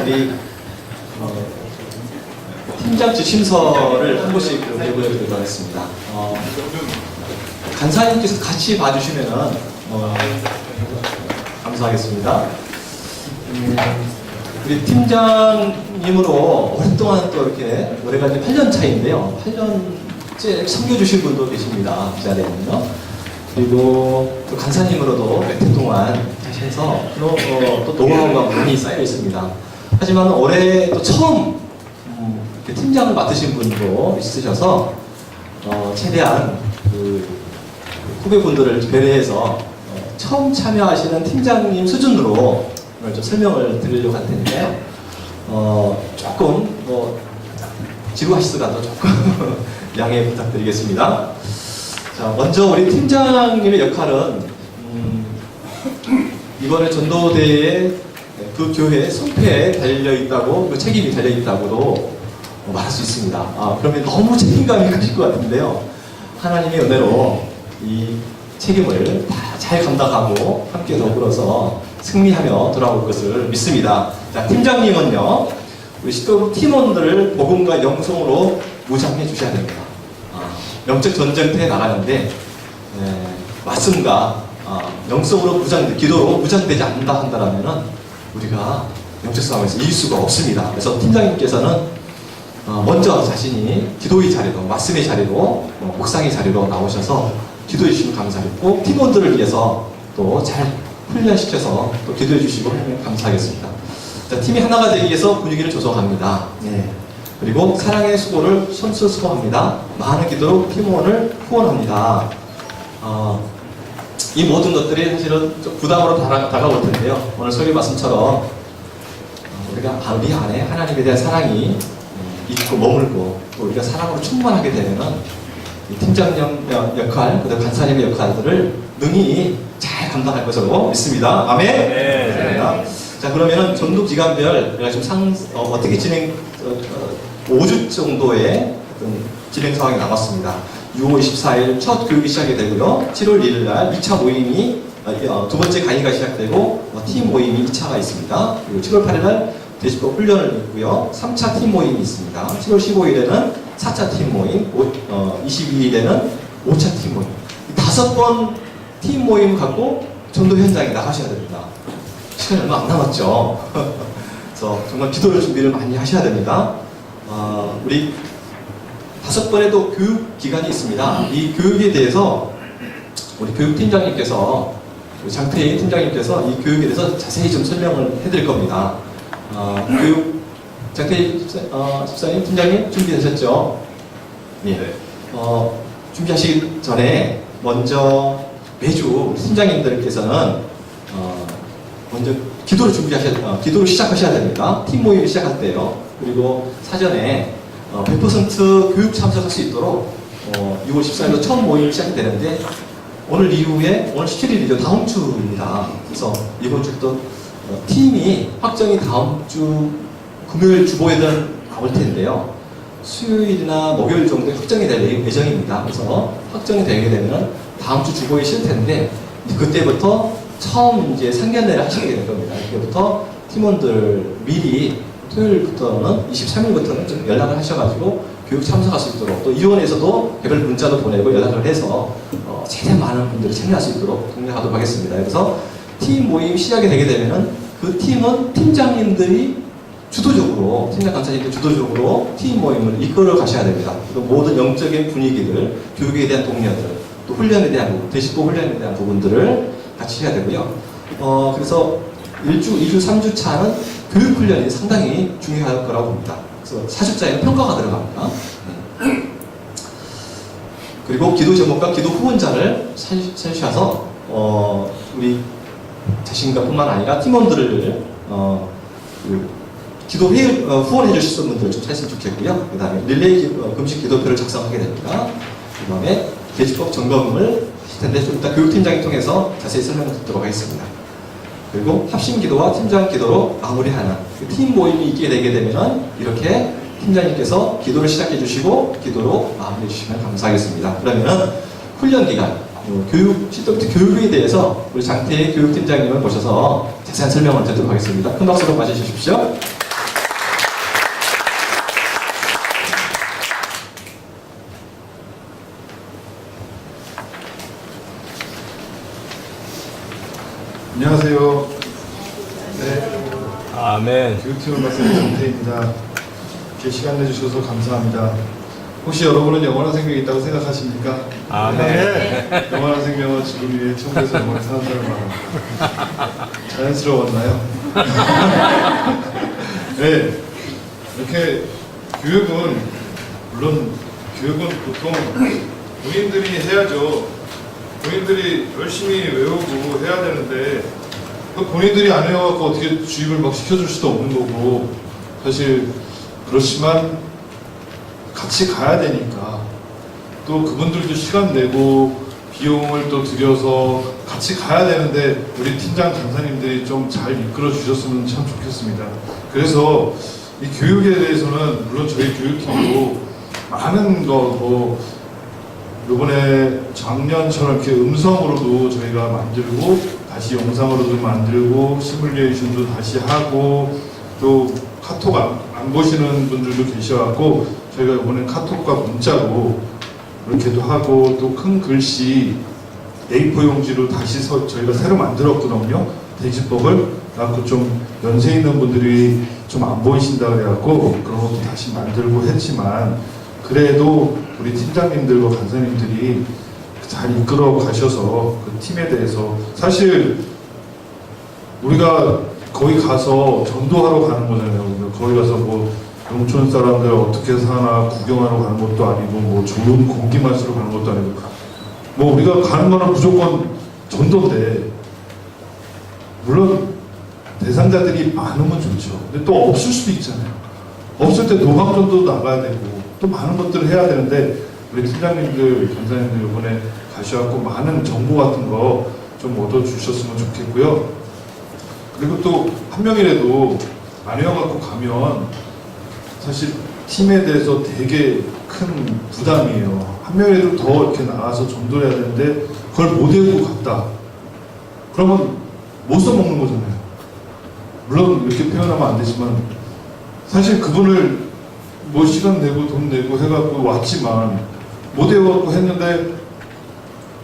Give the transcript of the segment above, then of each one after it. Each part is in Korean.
우리 팀장 지침서를 한 번씩 내보여드리도록 하겠습니다. 간사님께서 같이 봐주시면은 감사하겠습니다. 우리 팀장님으로 오랫동안 또 이렇게 올해가 이제 8년 차인데요. 8년째 섬겨주신 분도 계십니다. 이 자리에는요. 그리고 또 간사님으로도 몇 해 동안 하셔서 또 노하우가 많이 쌓여 있습니다. 하지만 올해 또 처음 팀장을 맡으신 분도 있으셔서 최대한 그 후배분들을 배려해서 처음 참여하시는 팀장님 수준으로 오늘 좀 설명을 드리려고 할 텐데요. 조금 지루하시더라도 조금 양해 부탁드리겠습니다. 자, 먼저 우리 팀장님의 역할은 이번에 전도대에 그 교회 손패에 달려있다고, 그 책임이 달려있다고도 말할 수 있습니다. 그러면 너무 책임감이 크실 것 같은데요. 하나님의 은혜로 이 책임을 다 잘 감당하고 함께 더불어서 승리하며 돌아올 것을 믿습니다. 자, 팀장님은요, 우리 시도부 팀원들을 복음과 영성으로 무장해 주셔야 됩니다. 영적 전쟁터에 나가는데 말씀과 영성으로 기도로 무장되지 않는다 한다면 우리가 영적 싸움에서 이길 수가 없습니다. 그래서 팀장님께서는 먼저 자신이 기도의 자리로, 말씀의 자리로, 묵상의 자리로 나오셔서 기도해 주시면 감사하겠고, 팀원들을 위해서 또 잘 훈련시켜서 또 기도해 주시고 하면 감사하겠습니다. 자, 팀이 하나가 되기 위해서 분위기를 조성합니다. 그리고 사랑의 수고를 솔솔수고합니다. 많은 기도로 팀원을 후원합니다. 이 모든 것들이 사실은 좀 부담으로 다가올 텐데요. 오늘 설교 말씀처럼 우리가 우리 안에 하나님에 대한 사랑이 있고 머물고 또 우리가 사랑으로 충만하게 되면은 팀장님 역할, 그다음 간사님의 역할들을 능히 잘 감당할 것으로 믿습니다. 아멘. 네. 자, 그러면은 전도 기간별 제가 지금 어떻게 진행 5주 정도의 진행 상황이 남았습니다. 6월 24일 첫 교육이 시작이 되고요. 7월 1일 날 2차 모임이 두 번째 강의가 시작되고 팀 모임이 2차가 있습니다. 그리고 7월 8일 날 대식법 훈련을 있고요. 3차 팀 모임이 있습니다. 7월 15일에는 4차 팀 모임, 22일에는 5차 팀 모임. 5번 팀 모임 갖고 전도 현장에 나가셔야 됩니다. 시간이 얼마 안 남았죠. 그래서 정말 기도를 준비를 많이 하셔야 됩니다. 우리 5번의 또 교육 기간이 있습니다. 이 교육에 대해서 우리 교육팀장님께서, 우리 장태희 팀장님께서 이 교육에 대해서 자세히 좀 설명을 해드릴 겁니다. 교육 장태희 집사님, 팀장님 준비되셨죠? 예. 준비하시기 전에 먼저 매주 팀장님들께서는 먼저 기도를 기도를 시작하셔야 됩니다. 팀 모임을 시작할 때요. 그리고 사전에 100% 교육 참석할 수 있도록 6월 14일로 처음 모임이 시작이 되는데 오늘 이후에 오늘 17일이죠. 다음 주입니다. 그래서 이번 주도 팀이 확정이 다음 주 금요일 주보에는 나올 텐데요. 수요일이나 목요일 정도에 확정이 될 예정입니다. 그래서 확정이 되게 되면 다음 주 주보에 실 텐데 그때부터 처음 이제 상견례를 하시게 될 겁니다. 그때부터 팀원들 미리 토요일부터는 23일부터는 좀 연락을 하셔가지고 교육 참석할 수 있도록 또 이원에서도 개별 문자도 보내고 연락을 해서 최대한 많은 분들이 참여할 수 있도록 동행하도록 하겠습니다. 그래서 팀 모임 시작이 되게 되면은 그 팀은 팀장님들이 주도적으로, 팀장 간사님들 주도적으로 팀 모임을 이끌어 가셔야 됩니다. 그리고 모든 영적인 분위기들, 교육에 대한 동료들, 또 훈련에 대한 부분, 대식보 훈련에 대한 부분들을 같이 해야 되고요. 그래서 1주, 2주, 3주 차는 교육 훈련이 상당히 중요할 거라고 봅니다. 그래서 4주차에는 평가가 들어갑니다. 그리고 기도 제목과 기도 후원자를 찾으셔서 우리 자신과뿐만 아니라 팀원들을 기도 후원해 주실 수 있는 분들을 좀 찾으시면 좋겠고요. 그 다음에 릴레이 금식 기도표를 작성하게 됩니다. 그 다음에 대식법 점검을 하실 텐데 좀 이따 교육팀장이 통해서 자세히 설명을 듣도록 하겠습니다. 그리고 합심 기도와 팀장 기도로 마무리하는 팀 모임이 있게 되게 되면 이렇게 팀장님께서 기도를 시작해 주시고 기도로 마무리해 주시면 감사하겠습니다. 그러면은 훈련 기간, 시도부터 교육에 대해서 우리 장태희 교육팀장님을 모셔서 자세한 설명을 드리도록 하겠습니다. 큰 박수로 맞이해 주십시오. 안녕하세요. 네, 아멘. 교육팀을 맡은 정태입니다. 이렇게 시간 내주셔서 감사합니다. 혹시 여러분은 영원한 생명이 있다고 생각하십니까? 아멘. 영원한 생명은 죽음 위에 천국에서 영원히 사는 사람을 말합니다. 자연스러웠나요? 네, 이렇게 교육은 물론 교육은 보통 본인들이 해야죠. 본인들이 열심히 외우고 해야 되는데 그 본인들이 안 해와갖고 어떻게 주입을 막 시켜줄 수도 없는 거고, 사실 그렇지만 같이 가야 되니까 또 그분들도 시간 내고 비용을 또 들여서 같이 가야 되는데 우리 팀장 강사님들이 좀 잘 이끌어 주셨으면 참 좋겠습니다. 그래서 이 교육에 대해서는 물론 저희 교육팀도 많은 거 요번에 작년처럼 이렇게 음성으로도 저희가 만들고 다시 영상으로도 만들고 시뮬레이션도 다시 하고 또 카톡 안 보시는 분들도 계셔갖고 저희가 이번에 카톡과 문자로 이렇게도 하고 또 큰 글씨 A4 용지로 다시 저희가 새로 만들었거든요. 대지법을. 그래갖고 좀 연세 있는 분들이 좀 안 보이신다 그래갖고 그런 것도 다시 만들고 했지만 그래도 우리 팀장님들과 간사님들이 잘 이끌어 가셔서 그 팀에 대해서 사실 우리가 거기 가서 전도하러 가는 거잖아요. 거기 가서 뭐 농촌 사람들 어떻게 사나 구경하러 가는 것도 아니고 뭐 좋은 공기 마시러 가는 것도 아니고 뭐 우리가 가는 거는 무조건 전도인데 물론 대상자들이 많으면 좋죠. 근데 또 없을 수도 있잖아요. 없을 때 도감전도 나가야 되고 또 많은 것들을 해야 되는데 우리 팀장님들, 간사님들 이번에 가셔갖고 많은 정보 같은 거 좀 얻어주셨으면 좋겠고요. 그리고 또 한 명이라도 안 외워갖고 가면 사실 팀에 대해서 되게 큰 부담이에요. 한 명이라도 더 이렇게 나와서 전도를 해야 되는데 그걸 못 외우고 갔다. 그러면 못 써먹는 거잖아요. 물론 이렇게 표현하면 안 되지만 사실 그분을 뭐 시간 내고 돈 내고 해갖고 왔지만 못 외워갖고 했는데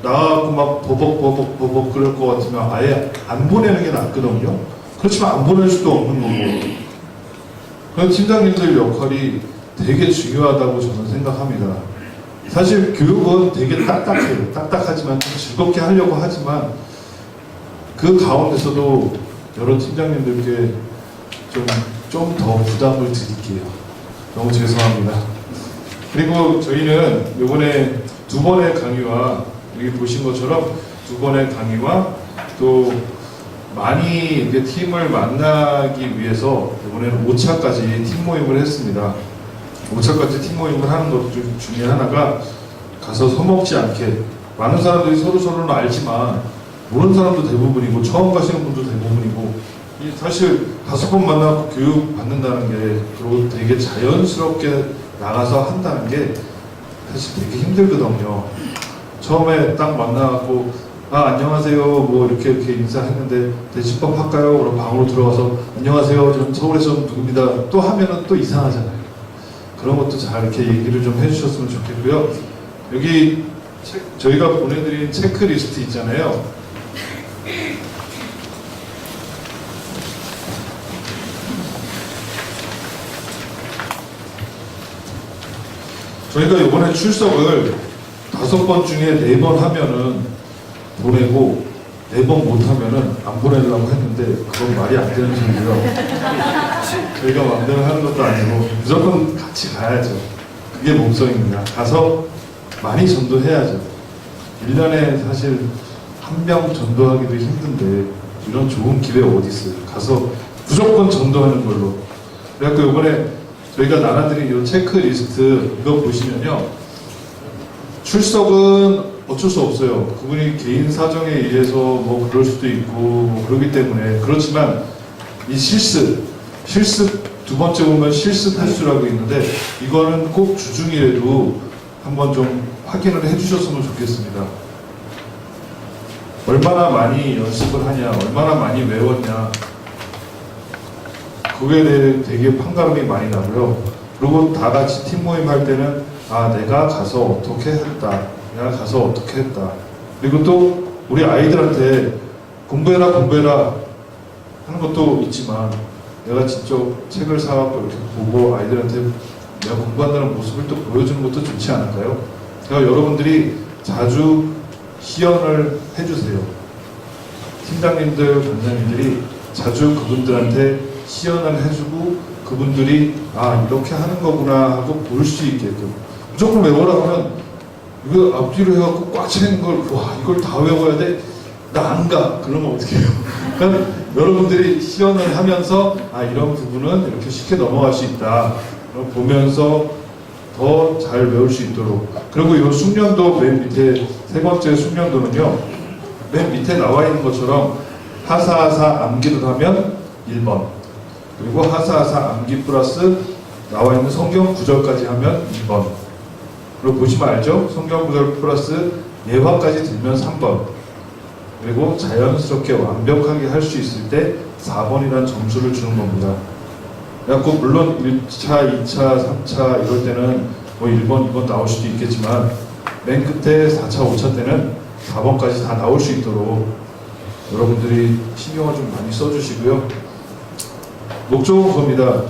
나가고 막 버벅 그럴 것 같으면 아예 안 보내는 게 낫거든요. 그렇지만 안 보낼 수도 없는 거고. 그런 팀장님들 역할이 되게 중요하다고 저는 생각합니다. 사실 교육은 되게 딱딱해요. 딱딱하지만 좀 즐겁게 하려고 하지만 그 가운데서도 여러 팀장님들께 좀 더 부담을 드릴게요. 너무 죄송합니다. 그리고 저희는 이번에 2번의 강의와 여기 보신 것처럼 2번의 강의와 또 많이 이렇게 팀을 만나기 위해서 이번에는 5차까지 팀 모임을 했습니다. 5차까지 팀 모임을 하는 것 중에 하나가 가서 서먹지 않게 많은 사람들이 서로는 알지만 모르는 사람도 대부분이고 처음 가시는 분도 대부분이고 사실 5번 만나고 교육 받는다는 게 그리고 되게 자연스럽게 나가서 한다는 게 사실 되게 힘들거든요. 처음에 딱 만나갖고 안녕하세요 뭐 이렇게 인사했는데 대집법 할까요? 그럼 방으로 들어가서 안녕하세요 저는 서울에서 누굽니다 또 하면은 또 이상하잖아요. 그런 것도 잘 이렇게 얘기를 좀 해주셨으면 좋겠고요. 여기 저희가 보내드린 체크리스트 있잖아요. 저희가 이번에 출석을 5번 중에 4번 하면은 보내고 4번 못하면은 안 보내려고 했는데 그건 말이 안 되는 소리고요. 저희가 마음대로 하는 것도 아니고 무조건 같이 가야죠. 그게 목적입니다. 가서 많이 전도해야죠. 1년에 사실 한 명 전도하기도 힘든데 이런 좋은 기회 어디 있어요. 가서 무조건 전도하는 걸로. 그래갖고 이번에 저희가 나눠드린 이 체크리스트 이거 보시면요. 출석은 어쩔 수 없어요. 그분이 개인 사정에 의해서 뭐 그럴 수도 있고 뭐 그러기 때문에 그렇지만 이 실습 2번째 보면 실습 횟수라고 있는데 이거는 꼭 주중이라도 한번 좀 확인을 해주셨으면 좋겠습니다. 얼마나 많이 연습을 하냐, 얼마나 많이 외웠냐 그거에 대해 되게 판가름이 많이 나고요. 그리고 다 같이 팀 모임 할 때는 내가 가서 어떻게 했다. 내가 가서 어떻게 했다. 그리고 또 우리 아이들한테 공부해라 하는 것도 있지만 내가 직접 책을 사갖고 이렇게 보고 아이들한테 내가 공부한다는 모습을 또 보여주는 것도 좋지 않을까요? 그러니까 여러분들이 자주 시연을 해주세요. 팀장님들, 관장님들이 자주 그분들한테 시연을 해주고 그분들이 아 이렇게 하는 거구나 하고 볼 수 있게끔. 무조건 외워라 하면 이거 앞뒤로 해갖고 꽉 차는 걸 와 이걸 다 외워야 돼? 나 안 가. 그러면 어떻게 해요? 그러니까 여러분들이 시연을 하면서 아 이런 부분은 이렇게 쉽게 넘어갈 수 있다 보면서 더 잘 외울 수 있도록. 그리고 이 숙련도 맨 밑에 세 번째 숙련도는요, 맨 밑에 나와 있는 것처럼 하사하사 암기를 하면 1번, 그리고 하사하사 암기 플러스 나와 있는 성경 구절까지 하면 2번, 그리고 보시면 알죠? 성경 구절 플러스 예화까지 들면 3번, 그리고 자연스럽게 완벽하게 할 수 있을 때 4번이라는 점수를 주는 겁니다. 그래갖고 물론 1차, 2차, 3차 이럴 때는 뭐 1번, 2번 나올 수도 있겠지만 맨 끝에 4차, 5차 때는 4번까지 다 나올 수 있도록 여러분들이 신경을 좀 많이 써주시고요. 목적은 그겁니다.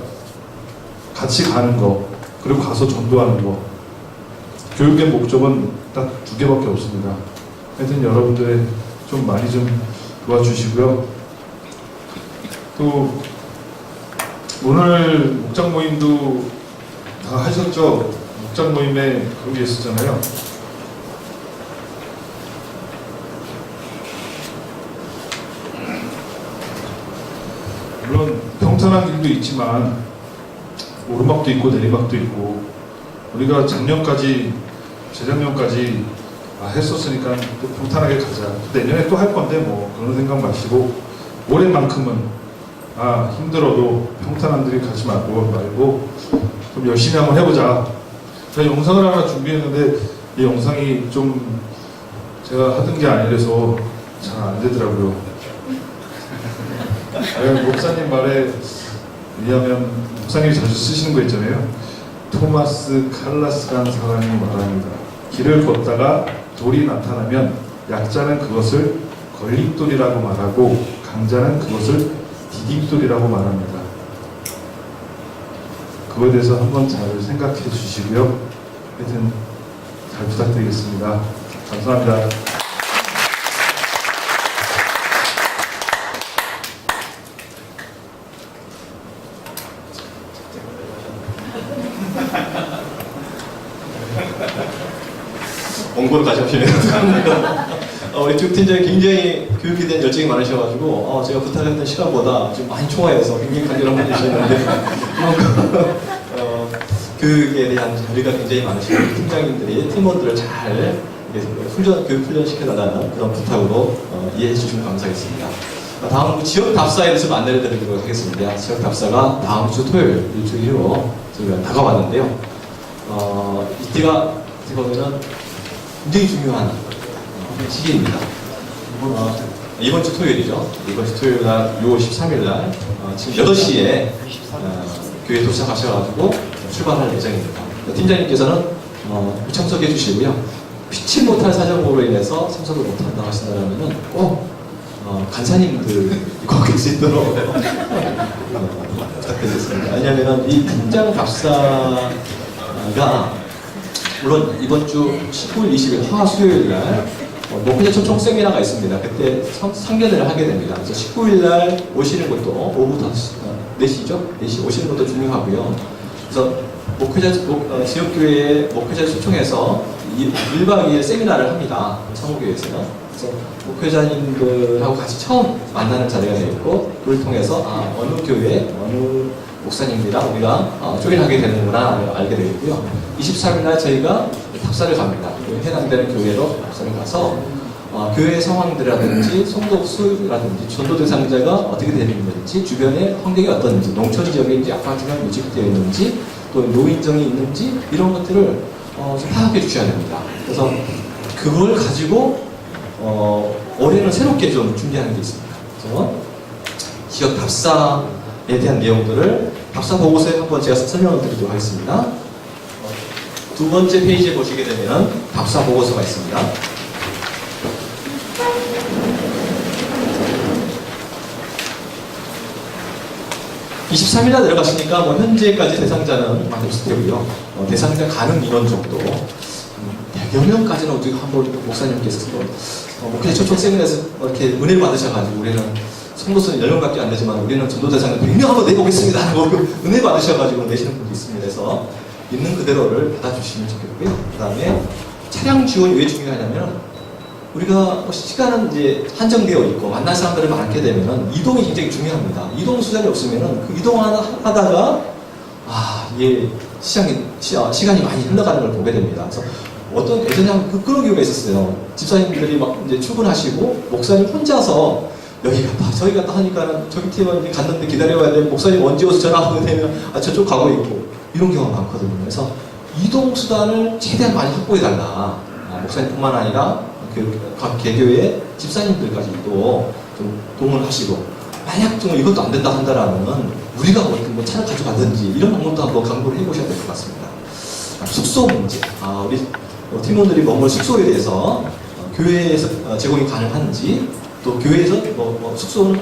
같이 가는 거, 그리고 가서 전도하는 거. 교육의 목적은 딱 2개밖에 없습니다. 하여튼 여러분들의 좀 많이 좀 도와주시고요. 또 오늘 목장 모임도 다 하셨죠? 목장 모임에 그런 게 있었잖아요. 물론 평탄한 길도 있지만 오르막도 있고 내리막도 있고, 우리가 작년까지 재작년까지 했었으니까 또 평탄하게 가자. 내년에 또 할 건데 뭐 그런 생각 마시고 올해만큼은 힘들어도 평탄한 길이 가지 말고 좀 열심히 한번 해보자. 제가 영상을 하나 준비했는데 이 영상이 좀 제가 하던 게 아니라서 잘 안 되더라고요. 목사님 말에 의하면 목사님이 자주 쓰시는 거 있잖아요. 토마스 칼라스라는 사람이 말합니다. 길을 걷다가 돌이 나타나면 약자는 그것을 걸림돌이라고 말하고 강자는 그것을 디딤돌이라고 말합니다. 그거에 대해서 한번 잘 생각해 주시고요. 하여튼 잘 부탁드리겠습니다. 감사합니다. 원고를 다시 하시네요. 우리 두 팀장이 굉장히 교육에 대한 열정이 많으셔가지고 제가 부탁했던 시간보다 좀 많이 초과해서 굉장히 간절한 분이 계시는데 교육에 대한 자리가 굉장히 많으시고 팀장님들이 팀원들을 잘 교육 훈련 시켜달라는 그런 부탁으로 이해해 주시면 감사하겠습니다. 다음 지역 답사에 대해서 안내를 드리도록 하겠습니다. 지역 답사가 다음 주 토요일 일주일로 저희가 다가왔는데요. 이때가 어떻게 보면은 굉장히 중요한 시기입니다. 이번 주 토요일이죠. 이번 주 토요일 날 6월 13일 날 지금 8시에 교회에 도착하셔가지고 출발할 예정입니다. 팀장님께서는 참석해 주시고요. 피치 못할 사정으로 인해서 참석을 못한다고 하신다면은 꼭 간사님들 꼭 갈 수 있도록 부탁드리겠습니다. 왜냐하면 이 팀장 답사가 물론 이번 주 19일, 20일 화 수요일 날 목회자 초청 세미나가 있습니다. 그때 상견례를 하게 됩니다. 그래서 19일 날 오시는 것도 오후 4시죠? 4시 오시는 것도 중요하고요. 그래서 지역교회의 목회자 초청해서 1박 2일 세미나를 합니다. 성우교회에서요. 그래서 목회자님들하고 같이 처음 만나는 자리가 되었고, 그걸 통해서 어느 교회, 어느 목사님이랑 우리가 조인하게 되는구나 알게 되겠고요. 23일 날 저희가 답사를 갑니다. 해당되는 교회로 답사를 가서 교회 상황들이라든지 성도 수라든지 전도 대상자가 어떻게 되는지, 주변의 환경이 어떤지, 농촌 지역인지 아파트가 밀집되어 있는지, 또 노인정이 있는지 이런 것들을 좀 파악해 주셔야 됩니다. 그래서 그걸 가지고 올해는 새롭게 좀 준비하는 게 있습니다. 그래서 지역 답사에 대한 내용들을 답사 보고서에 한번 제가 설명을 드리도록 하겠습니다. 두 번째 페이지에 보시게 되면 답사 보고서가 있습니다. 23일날 내려갔으니까 뭐 현재까지 대상자는 많이 없을 테고요. 대상자 가능 인원 정도 100여 명까지는 어떻게 한번 목사님께서 목회 초청 세미나에서 이렇게 은혜를 받으셔가지고 우리는 성도수는 10명밖에 안 되지만 우리는 전도 대상자 100명 한번 내보겠습니다 하고 은혜 받으셔가지고 내시는 분도 있습니다. 그래서 있는 그대로를 받아주시면 좋겠고요. 그 다음에 차량 지원이 왜 중요하냐면 우리가 시간은 이제 한정되어 있고 만날 사람들을 많게 되면은 이동이 굉장히 중요합니다. 이동 수단이 없으면은 그 이동하다가 이게 시간이 많이 흘러가는 걸 보게 됩니다. 그래서 어떤 예전에 그런 경우가 있었어요. 집사님들이 막 이제 출근하시고 목사님 혼자서 여기 갔다 저기 갔다 하니까는 저기 팀은 갔는데 기다려야 돼. 목사님 언제 오서 전화하게 되면 저쪽 가고 있고 이런 경우가 많거든요. 그래서 이동 수단을 최대한 많이 확보해 달라. 목사님뿐만 아니라 각 개교의 집사님들까지도 좀 동원을 하시고 만약 좀 이것도 안 된다 한다라면 우리가 뭐 차를 가져가든지 이런 방법도 한번 강구를 해보셔야 될 것 같습니다. 숙소 문제. 우리 팀원들이 머물 숙소에 대해서 교회에서 제공이 가능한지 또 교회에서 숙소는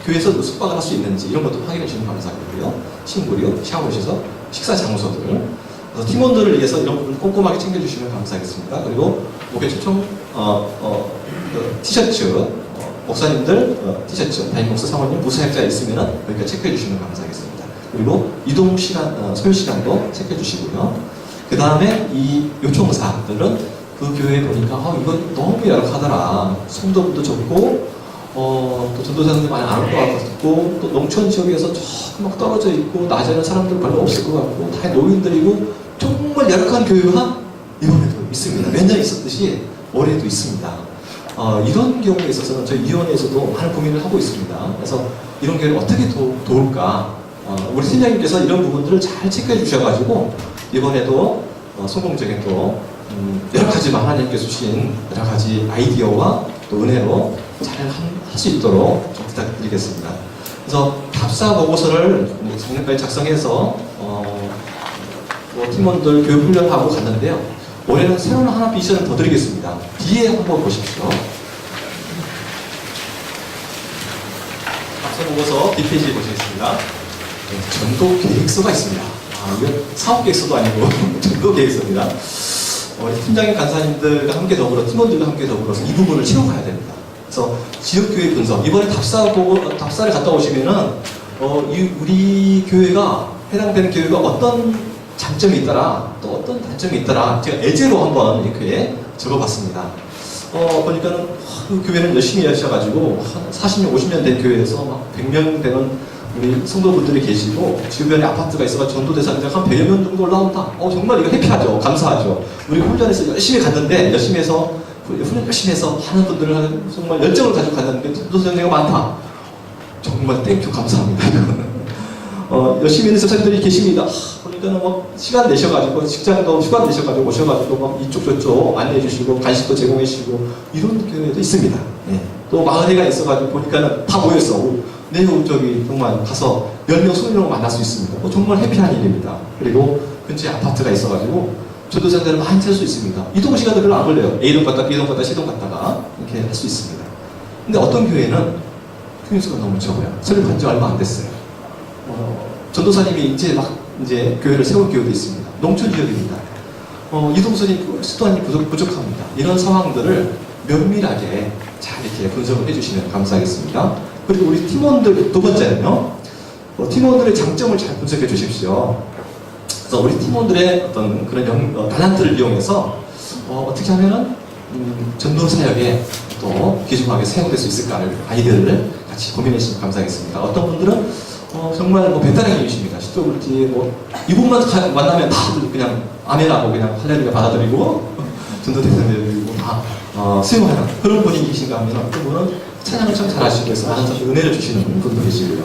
교회에서 숙박을 할 수 있는지 이런 것도 확인해 주시면 감사하고요. 침구류, 샤워실에서 식사 장소들. 그래서 팀원들을 위해서 이런 부분을 꼼꼼하게 챙겨주시면 감사하겠습니다. 그리고 목회 초청 티셔츠, 목사님들 티셔츠, 담임 목사 사모님 부사역자 있으면 여기까지 체크해 주시면 감사하겠습니다. 그리고 이동 시간, 소요 시간도 체크해 주시고요. 그 다음에 이 요청사들은 그 교회에 보니까 이거 너무 열악하더라. 성도분도 좋고 또 전도사님들 많이 안 올 것 같고 또 농촌 지역에서 조금 막 떨어져 있고 낮에는 사람들 별로 없을 것 같고 다 노인들이고 정말 열악한 교회가 이번에도 있습니다. 몇 년 있었듯이 올해도 있습니다. 이런 경우에 있어서는 저희 위원회에서도 많은 고민을 하고 있습니다. 그래서 이런 교회를 어떻게 도울까? 우리 팀장님께서 이런 부분들을 잘 체크해 주셔가지고 이번에도 성공적인 또 여러 가지 하나님께서 주신 여러 가지 아이디어와 또 은혜로 잘 할 수 있도록 좀 부탁드리겠습니다. 그래서 답사 보고서를 작년까지 작성해서 팀원들 교육 훈련하고 갔는데요. 올해는 새로운 하나 미션을 더 드리겠습니다. 뒤에 한번 보십시오. 답사 보고서 뒷페이지 보시겠습니다. 전도 계획서가 있습니다. 이건 사업 계획서도 아니고 전도 계획서입니다. 팀장님 간사님들과 함께 더불어 팀원들과 함께 더불어서 이 부분을 채워가야 됩니다. 그래서 지역교회 분석 이번에 답사를 갔다 오시면은 우리 교회가 해당되는 교회가 어떤 장점이 있더라 또 어떤 단점이 있더라 제가 예제로 한번 이렇게 적어봤습니다. 보니까는 그 교회는 열심히 하셔가지고 40년 50년 된 교회에서 막 100명 되는 우리 성도분들이 계시고 주변에 아파트가 있어가지고 전도대상자가 한 100여 명 정도 올라온다. 정말 이거 해피하죠. 감사하죠. 우리 훈련에서 열심히 갔는데 열심히 해서 훈련 열심히 해서 하는 분들은 정말 열정을 가지고 갔는데 전도대상자가 많다. 정말 땡큐 감사합니다. 열심히 있는 집사님들이 계십니다. 보니까는 막 시간 내셔가지고 직장도 휴가 내셔가지고 오셔가지고 막 이쪽 저쪽 안내해 주시고 간식도 제공해 주시고 이런 교회도 있습니다. 또 마을회가 있어가지고 보니까는 다 모였어. 내일 저기 정말 가서 10명, 20명 만날 수 있습니다. 정말 해피한 일입니다. 그리고 근처에 아파트가 있어가지고 전도자들을 많이 찾을 수 있습니다. 이동 시간도 별로 안 걸려요. A동 갔다 B동 갔다 C동 갔다가 이렇게 할 수 있습니다. 근데 어떤 교회는 교인수가 너무 적어요. 설립한 지 얼마 안 됐어요. 전도사님이 이제 교회를 세울 교회도 있습니다. 농촌 지역입니다. 이동선이 수단이 부족합니다. 이런 상황들을 면밀하게 잘 이렇게 분석을 해주시면 감사하겠습니다. 그리고 우리 팀원들 두 번째는요. 팀원들의 장점을 잘 분석해 주십시오. 그래서 우리 팀원들의 어떤 그런 달란트를 이용해서 어떻게 하면은 전도 사역에 또 귀중하게 사용될 수 있을까를 아이디어를 같이 고민해 주시면 감사하겠습니다. 어떤 분들은 정말 배타랑이 계십니다. 시도불지 이분만 만나면 다들 그냥 아멘하고 그냥 할렐루야 받아들이고 전도 대상들이고 다 수용하는 그런 분위기이신가 하면 어떤 분은 찬양을 참 잘하시고 해서 많은 은혜를 주시는 분도 계시고요.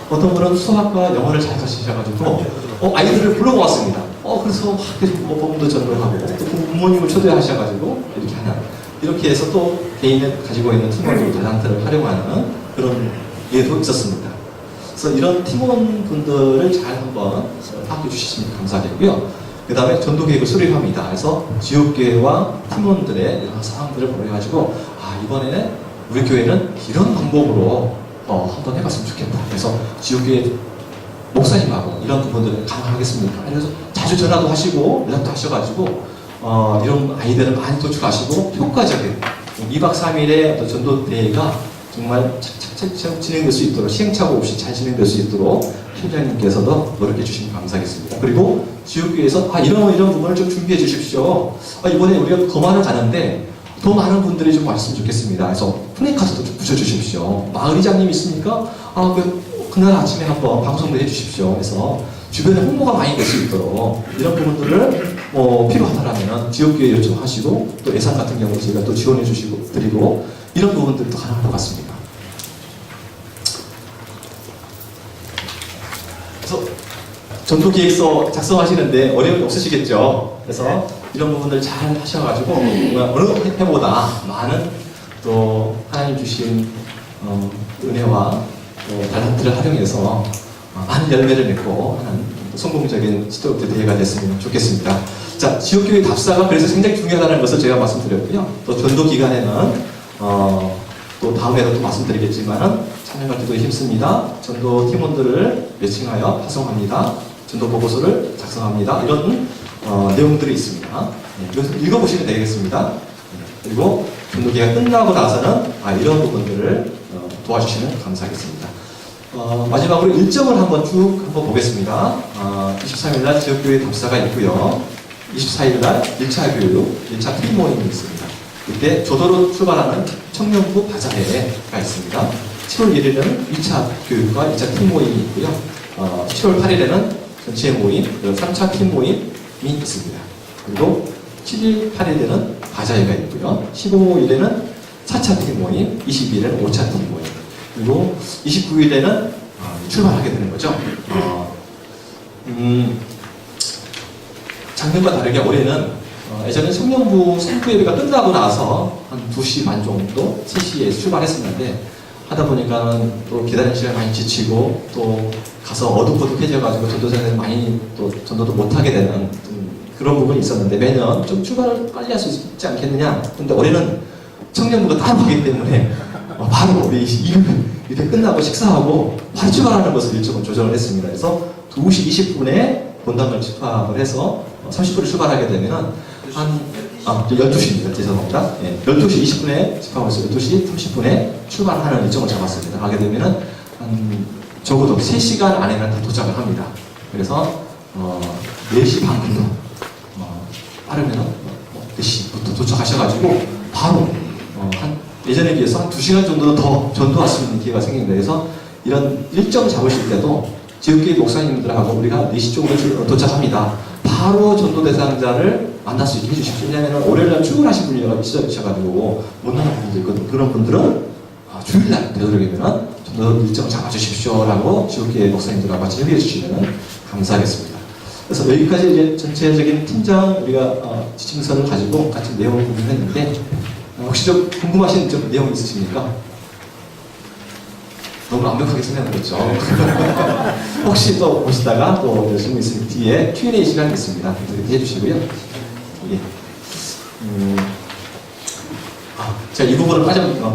어떤 분은 수학과 영어를 잘 가르치셔가지고 아이들을 불러모았습니다. 그래서 계속 복음도 전도하고 또 부모님을 초대하셔가지고 이렇게 하는 이렇게 해서 또 개인이 가지고 있는 팀원들 달란트를 활용하는 그런 예도 있었습니다. 그래서 이런 팀원분들을 잘 한번 파악해 주시면 감사하겠고요. 그 다음에 전도 계획을 수립합니다. 그래서 지역교회와 팀원들의 이런 상황들을 보여가지고 이번에 우리 교회는 이런 방법으로 한번 해봤으면 좋겠다. 그래서 지역교회 목사님하고 이런 부분들을 가능하겠습니까? 그래서 자주 전화도 하시고 연락도 하셔가지고 이런 아이들을 많이 도출하시고 효과적인 2박 3일의 어떤 전도 대회가 정말 착착착 진행될 수 있도록 시행착오 없이 잘 진행될 수 있도록 팀장님께서도 노력해 주시면 감사하겠습니다. 그리고 지역교회에서 이런 부분을 좀 준비해 주십시오. 이번에 우리가 거마를 가는데 더 많은 분들이 좀 왔으면 좋겠습니다. 그래서 플래카드도 좀 붙여주십시오. 마을 이장님 있으니까 그날 아침에 한번 방송도 해주십시오. 그래서 주변에 홍보가 많이 될 수 있도록 이런 부분들을 필요하다면 지역교회 요청하시고 또 예산 같은 경우는 저희가 또 지원해 주시고 드리고 이런 부분들도 가능할 것 같습니다. 그래서 전도기획서 작성하시는데 어려움이 없으시겠죠? 그래서 이런 부분들 잘 하셔가지고 어느 해보다 많은 또 하나님 주신 은혜와 또 달란트를 활용해서 많은 열매를 맺고 하는 성공적인 스토업드 대회가 됐으면 좋겠습니다. 자, 지역교회 답사가 그래서 굉장히 중요하다는 것을 제가 말씀드렸고요. 또 전도 기간에는 또 다음에도 또 말씀드리겠지만은 찬양할 때도 힘씁니다. 전도 팀원들을 매칭하여 파송합니다. 전도 보고서를 작성합니다. 이런 내용들이 있습니다. 이것을 읽어보시면 되겠습니다. 그리고 전도기가 끝나고 나서는 이런 부분들을 도와주시면 감사하겠습니다. 마지막으로 일정을 한번 쭉 한번 보겠습니다. 23일날 지역교회 답사가 있고요. 24일날 1차 교육, 1차 프리 모임이 있습니다. 그때 조도로 출발하는 청년부 바자회가 있습니다. 7월 1일에는 2차 교육과 2차 팀 모임이 있고요. 7월 8일에는 전체 모임, 3차 팀 모임이 있습니다. 그리고 7일, 8일에는 바자회가 있고요. 15일에는 4차 팀 모임, 22일에는 5차 팀 모임, 그리고 29일에는 출발하게 되는 거죠. 작년과 다르게 올해는 예전에 청년부 선교 예배가 끝나고 나서 한 2시 반 정도, 3시에 출발했었는데 하다 보니까 또 기다리는 시간이 많이 지치고 또 가서 어둑어둑해져가지고 전도사님들 많이 또 전도도 못하게 되는 그런 부분이 있었는데 매년 좀 출발을 빨리 할 수 있지 않겠느냐. 근데 올해는 청년부가 따로 하기 때문에 바로 우리 이렇게 끝나고 식사하고 바로 출발하는 것을 일정을 조정을 했습니다. 그래서 2시 20분에 본당을 집합을 해서 30분에 출발하게 되면은 12시입니다. 죄송합니다. 12시 20분에 집합을 해서 12시 30분에 출발하는 일정을 잡았습니다. 하게 되면은 적어도 3시간 안에는 다 도착을 합니다. 그래서 4시 반 정도 빠르면은 4시부터 도착하셔가지고 바로 예전에 비해서 한 2시간 정도 더 전도할 수 있는 기회가 생깁니다. 그래서 이런 일정 잡으실 때도 지역교회 목사님들하고 우리가 4시 정도 도착합니다. 바로 전도 대상자를 만날 수 있게 해주십시오. 왜냐하면 월요일날 출근하신 분이 있으셔가지고 못 나는 분들도 있거든요. 그런 분들은 주일날 되도록이면 전도 일정 잡아주십시오라고 지역교회 목사님들하고 같이 협의해 주시면 감사하겠습니다. 그래서 여기까지 이제 전체적인 팀장 우리가 지침서를 가지고 같이 내용을 공유했는데 혹시 좀 궁금하신 좀 내용 있으십니까? 너무 완벽하게 설명드렸죠. 혹시 또 보시다가 또 열심히 있으면 뒤에 Q&A 시간이 있습니다. 그렇게 해주시고요. 예. 제가 이 부분을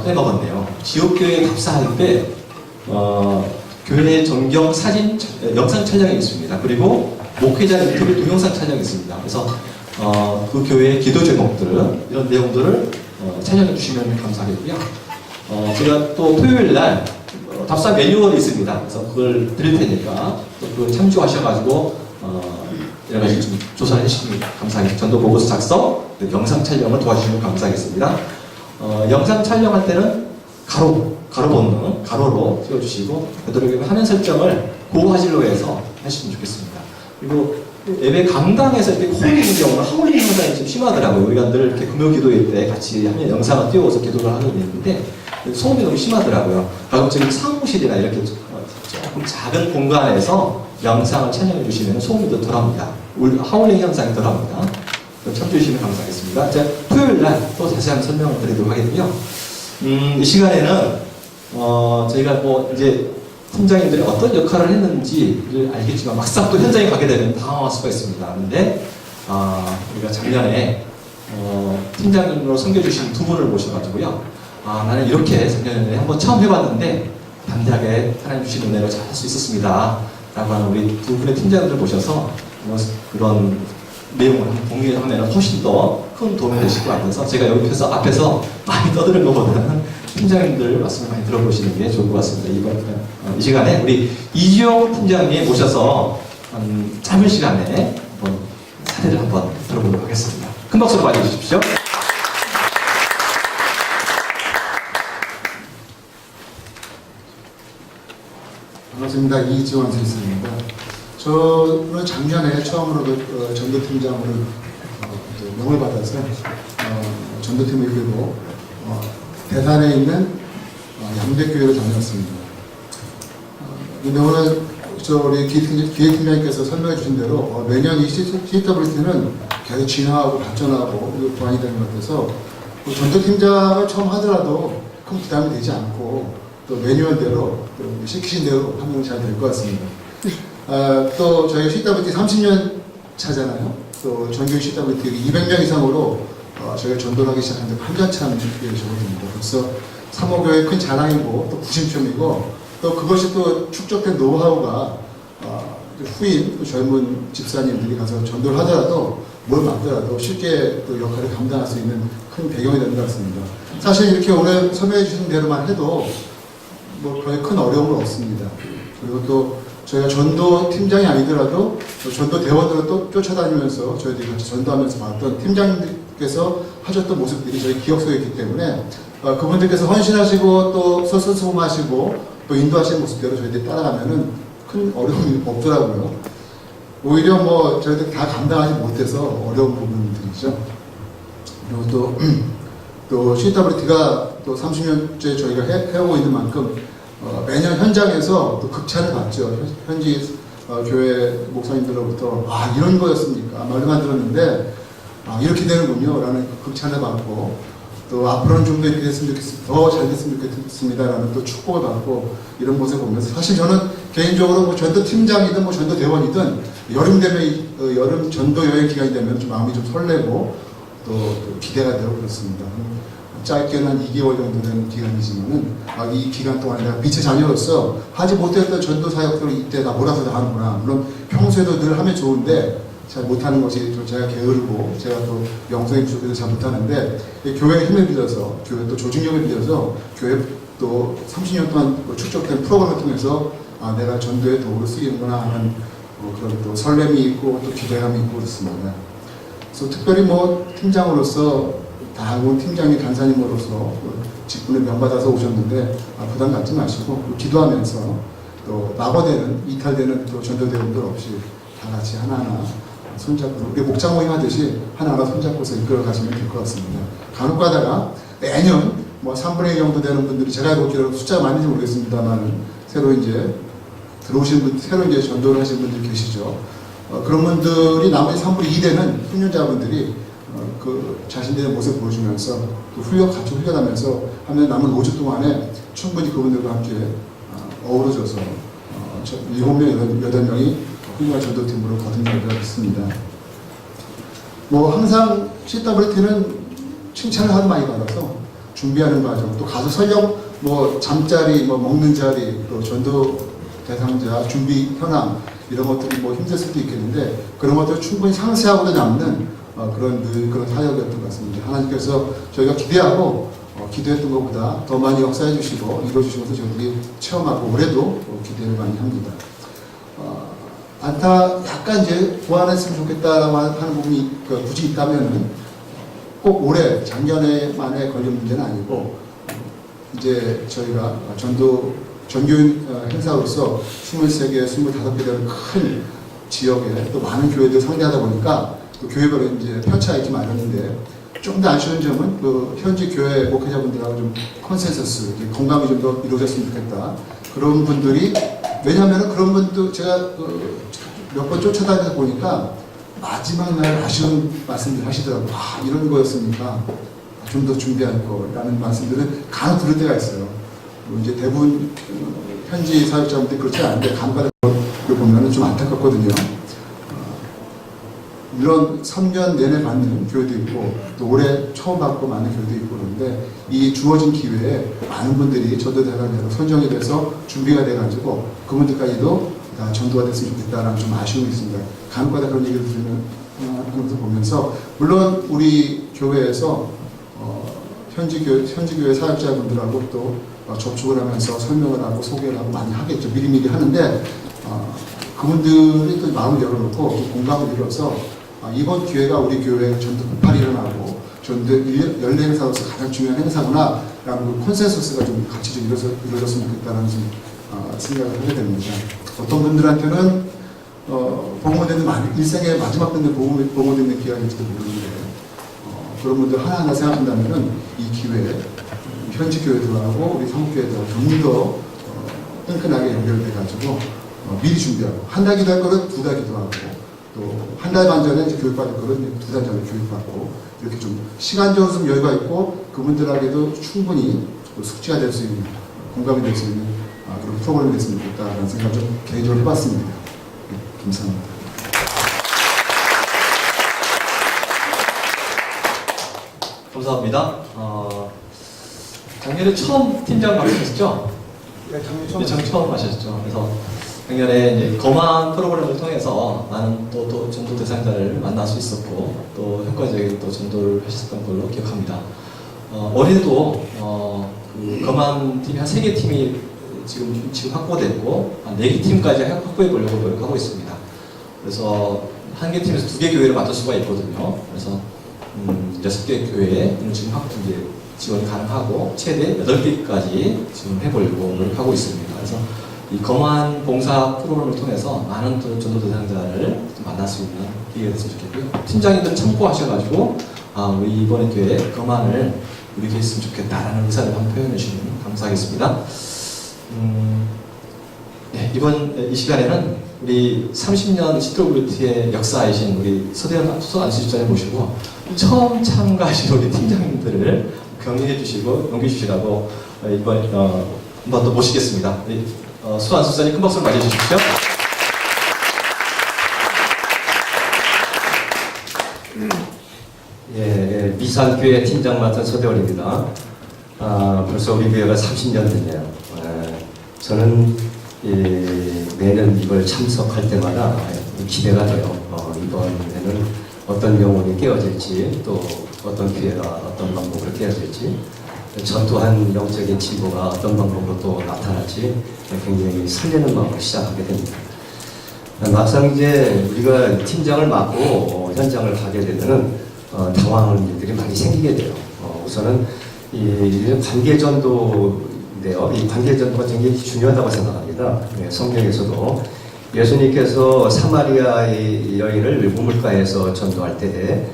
빼먹었네요. 지역교회 답사할 때 교회 전경 사진 영상 촬영이 있습니다. 그리고 목회자 인터뷰 동영상 촬영이 있습니다. 그래서 그 교회의 기도 제목들 이런 내용들을 촬영해 주시면 감사하겠고요. 제가 또 토요일 날 답사 매뉴얼이 있습니다. 그래서 그걸 드릴 테니까 또 그걸 참조하셔가지고 여러 가지 좀 조사를 해주시면 감사하겠습니다. 전도 보고서 작성, 영상 촬영을 도와주시면 감사하겠습니다. 영상 촬영할 때는 가로 본능, 가로로 찍어주시고 되도록이면 화면 설정을 고화질로 해서 하시면 좋겠습니다. 그리고 예배 강당에서 이렇게 홀리는 경우는 하울링 현상이 좀 심하더라고요. 우리가 늘 이렇게 금요 기도회 때 같이 하면 영상을 띄워서 기도를 하게 되는데 소음이 너무 심하더라고요. 가급적인 사무실이나 이렇게 조금 작은 공간에서 영상을 촬영해 주시면 소음이 더 덜합니다. 하울링 현상이 덜합니다. 참조해 주시면 감사하겠습니다. 자, 토요일 날 또 자세한 설명을 드리도록 하겠고요. 이 시간에는 저희가 뭐 이제 팀장님들이 어떤 역할을 했는지를 알겠지만 막상 또 현장에 가게 되면 당황할 수가 있습니다. 그런데 우리가 작년에 팀장님으로 섬겨주신 두 분을 모셔가지고요. 나는 이렇게 작년에 한번 처음 해봤는데 담대하게 하나님 주신 은혜를 잘 할 수 있었습니다. 라고 하는 우리 두 분의 팀장님들 모셔서 그런 내용을 공유하면 훨씬 더 큰 도움이 되실 것 같아서 제가 여기서 앞에서 많이 떠드는 것보다는 팀장님들 말씀을 많이 들어보시는 게 좋을 것 같습니다. 이 시간에 우리 이지용 팀장님 모셔서 짧은 시간에 한번 사례를 한번 들어보도록 하겠습니다. 큰 박수로 맞이해주십시오. 반갑습니다. 이지원 선생입니다. 저는 작년에 처음으로 전도팀장으로 명을 받아서 전도팀을 이끌고 대산에 있는 양대교회를 다녔습니다. 근데 오늘 우리 기획팀장님께서 설명해 주신 대로 매년 이 CWT는 계속 진화하고 발전하고 보완이 되는 것 같아서 전도팀장을 처음 하더라도 큰 부담이 되지 않고 또 매뉴얼대로 또 시키신 대로 하면 잘 될 것 같습니다. 또 저희가 CWT 30년 차잖아요. 또 전교육 CWT 200명 이상으로 저희가 전도를 하기 시작한 지 8년 차는 적어집니다. 그래서 사모교회의 큰 자랑이고 또 구심점이고 또 그것이 또 축적된 노하우가 후임 또 젊은 집사님들이 가서 전도를 하더라도 뭘 맡더라도 쉽게 또 역할을 감당할 수 있는 큰 배경이 되는 것 같습니다. 사실 이렇게 오늘 설명해 주신 대로만 해도 뭐 거의 큰 어려움은 없습니다. 그리고 또 저희가 전도 팀장이 아니더라도 전도 대원으로 또 쫓아다니면서 저희들이 같이 전도하면서 봤던 팀장님께서 하셨던 모습들이 저희 기억 속에 있기 때문에 그분들께서 헌신하시고 또 서서소마하시고 또 인도하시는 모습대로 저희들이 따라가면은 큰 어려움이 없더라고요. 오히려 뭐 저희들 다 감당하지 못해서 어려운 부분들이죠. 그리고 또 CWT가 또 30년째 저희가 해오고 있는 만큼 매년 현장에서 또 극찬을 받죠. 현지 교회 목사님들로부터 이런 거였습니까? 말로만 들었는데 이렇게 되는군요 라는 극찬을 받고 또 앞으로는 좀 더 이렇게 됐으면 좋겠습니다. 더 잘 됐으면 좋겠습니다 라는 또 축복을 받고 이런 모습을 보면서 사실 저는 개인적으로 뭐 전도 팀장이든 뭐 전도 대원이든 여름 되면 여름 전도 여행 기간이 되면 좀 마음이 좀 설레고 또 기대가 되고 그렇습니다. 짧게는 한 2개월 정도 되는 기간이지만은 이 기간 동안 내가 빛의 자녀로서 하지 못했던 전도 사역들을 이때 나 몰아서 다 하는구나. 물론 평소에도 늘 하면 좋은데 잘 못하는 것이 좀 제가 게으르고 제가 또 영성이 부족해서 잘 못하는데 교회의 힘을 빌려서 교회 또 조직력을 빌려서 교회 또 30년 동안 축적된 프로그램을 통해서 내가 전도에 도구를 쓰이는구나 하는 그런 또 설렘이 있고 또 기대감이 있고 그렇습니다. 그래서 특별히 뭐 팀장으로서 다하고 팀장님 간사님으로서 직분을 면받아서 오셨는데 부담 갖지 마시고 기도하면서 또 낙오되는 이탈되는 또 전도대원들 없이 다 같이 하나하나 손잡고 우리 목장 모임 하듯이 하나하나 손잡고서 이끌어 가시면 될 것 같습니다. 간혹 가다가 매년 뭐 3분의 1 정도 되는 분들이 제가 알기로 숫자가 많은지 모르겠습니다만 새로 이제 들어오신 분, 새로 이제 전도를 하신 분들이 계시죠. 그런 분들이 나머지 3분의 2 되는 훈련자분들이 그 자신들의 모습을 보여주면서 또 같이 훈련하면서 하면 남은 5주 동안에 충분히 그분들과 함께 어우러져서 7명, 8명이 훌륭한 전도팀으로 거듭나기가 있습니다. 뭐 항상 CWT는 칭찬을 하도 많이 받아서 준비하는 과정, 또 가서 설령 뭐 잠자리, 뭐 먹는 자리, 또 전도 대상자, 준비 현황 이런 것들이 뭐 힘들 수도 있겠는데 그런 것들을 충분히 상세하고도 남는 그런 사역이었던 것 같습니다. 하나님께서 저희가 기대하고 기대했던 것보다 더 많이 역사해 주시고 이루어 주시면서 저희들이 체험하고 올해도 기대를 많이 합니다. 약간 이제 보완했으면 좋겠다라고 하는 부분이 굳이 있다면은 꼭 올해 작년에만에 걸린 문제는 아니고 이제 저희가 전교인 행사로서 23개, 25개 되는 큰 지역에 또 많은 교회들 상대하다 보니까 또 교회별로 이제 편차가 있지 않았는데 좀 더 아쉬운 점은 그 현지 교회 목회자분들하고 좀 컨센서스, 공감이 좀 더 이루어졌으면 좋겠다. 그런 분들이 왜냐하면 그런 분도 제가 몇 번 쫓아다니다 보니까 마지막 날 아쉬운 말씀들 하시더라고요. 이런 거였으니까 좀 더 준비할 거라는 말씀들은 간혹 들을 때가 있어요. 이제 대부분 현지 사역자분들이 그렇지 않은데 간간히 보면은 좀 안타깝거든요. 물론 3년 내내 받는 교회도 있고 또 올해 처음 받고 받는 교회도 있고 그런데 이 주어진 기회에 많은 분들이 전도대상자로 선정이 돼서 준비가 돼가지고 그분들까지도 다 전도가 됐으면 좋겠다라는 좀 아쉬움이 있습니다. 간혹가다 그런 얘기를 하면서 보면서 물론 우리 교회에서 현지 교회 사역자분들하고 또 접촉을 하면서 설명을 하고 소개를 하고 많이 하겠죠. 미리미리 하는데 그분들이 또 마음을 열어놓고 공감을 이뤄서 이번 기회가 우리 교회 전도 폭발이 일어나고 전도 연례 행사로서 가장 중요한 행사구나 라는 콘센서스가 좀 같이 좀 이루어졌으면 좋겠다는 좀 생각을 하게 됩니다. 어떤 분들한테는 복무되는 일생의 마지막 때는 복무되는 기간일지도 모르는데 그런 분들 하나하나 생각한다면 이 기회에 현지 교회들하고 우리 사목교회들하고 좀 더 끈끈하게 연결돼가지고 미리 준비하고 한 달 기도할 거는 2달 기도하고 또 한 달 반 전에 이제 교육받을 거는 2달 전에 교육받고 이렇게 좀 시간적으로 좀 여유가 있고 그분들에게도 충분히 숙지가 될 수 있는 공감이 될 수 있는 그런 프로그램이 됐으면 좋겠다라는 생각을 좀 개인적으로 해봤습니다. 네, 감사합니다. 감사합니다. 작년에 처음 팀장 맡으셨죠? 네, 작년 처음 하셨죠. 그래서 작년에 이제 검안 프로그램을 통해서 많은 또 전도 대상자를 만날 수 있었고 또 효과적인 또 전도를 하셨던 걸로 기억합니다. 올해도 그 검안 팀이 한 3개 팀이 지금 확보됐고 한 4개 팀까지 확보해 보려고 노력하고 있습니다. 그래서 한 개 팀에서 2개 교회를 맡을 수가 있거든요. 그래서 6개 교회에 지금 이제 지원이 가능하고 최대 8개까지 지원해 보려고 노력하고 있습니다. 그래서 이 검안 봉사 프로그램을 통해서 많은 전도 대상자를 만날 수 있는 기회가 됐으면 좋겠고요. 팀장님들 참고하셔가지고 우리 이번에 교회 검안을 우리 교회 했으면 좋겠다라는 의사를 한번 표현해 주시면 감사하겠습니다. 네, 이 시간에는 우리 30년 CWT의 역사이신 우리 서대현 수석안수집사님 모시고 처음 참가하신 우리 팀장님들을 격려해 주시고 용기 주시라고 이번에 한번 또 모시겠습니다. 수석안수집사님 큰 박수를 맞이해 주십시오. 미산교회 팀장 맡은 서대원입니다. 벌써 우리 교회가 30년 됐네요. 저는 매년 이걸 참석할 때마다 기대가 돼요. 이번에는 어떤 영혼이 깨어질지 또 어떤 기회가 어떤 방법으로 깨어질지 전투한 영적인 진보가 어떤 방법으로 또 나타날지 굉장히 설레는 마음으로 시작하게 됩니다. 막상 이제 우리가 팀장을 맡고 현장을 가게 되면은 당황하는 일들이 많이 생기게 돼요. 우선은 이 관계전도인데요. 이 관계전도가 굉장히 중요하다고 생각합니다. 성경에서도 예수님께서 사마리아의 여인을 우물가에서 전도할 때에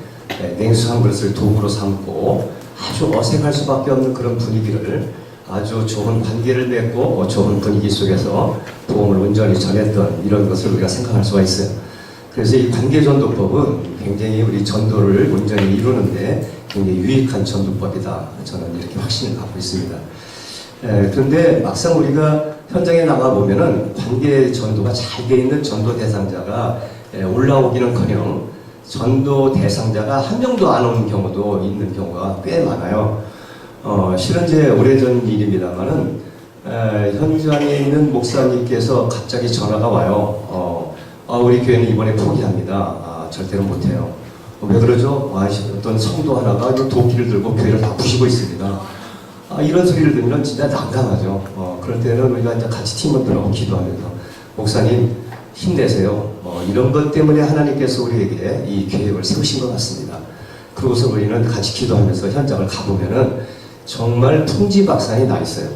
냉수 한 그릇을 도구로 삼고 아주 어색할 수밖에 없는 그런 분위기를 아주 좋은 관계를 맺고 좋은 분위기 속에서 복음을 온전히 전했던 이런 것을 우리가 생각할 수가 있어요. 그래서 이 관계전도법은 굉장히 우리 전도를 온전히 이루는데 굉장히 유익한 전도법이다. 저는 이렇게 확신을 갖고 있습니다. 그런데 막상 우리가 현장에 나가보면은 관계 전도가 잘 돼 있는 전도 대상자가 올라오기는커녕 전도 대상자가 한 명도 안 오는 경우도 있는 경우가 꽤 많아요. 실은 이제 오래전 일입니다만은 현장에 있는 목사님께서 갑자기 전화가 와요. 우리 교회는 이번에 포기합니다. 절대로 못해요. 왜 그러죠? 어떤 성도 하나가 도끼를 들고 교회를 다 부수고 있습니다. 이런 소리를 들으면 진짜 난감하죠. 그럴 때는 우리가 이제 같이 팀원들하고 기도하면서 목사님 힘내세요. 이런 것 때문에 하나님께서 우리에게 이 계획을 세우신 것 같습니다. 그러고서 우리는 같이 기도하면서 현장을 가보면은 정말 풍지박산이 나 있어요.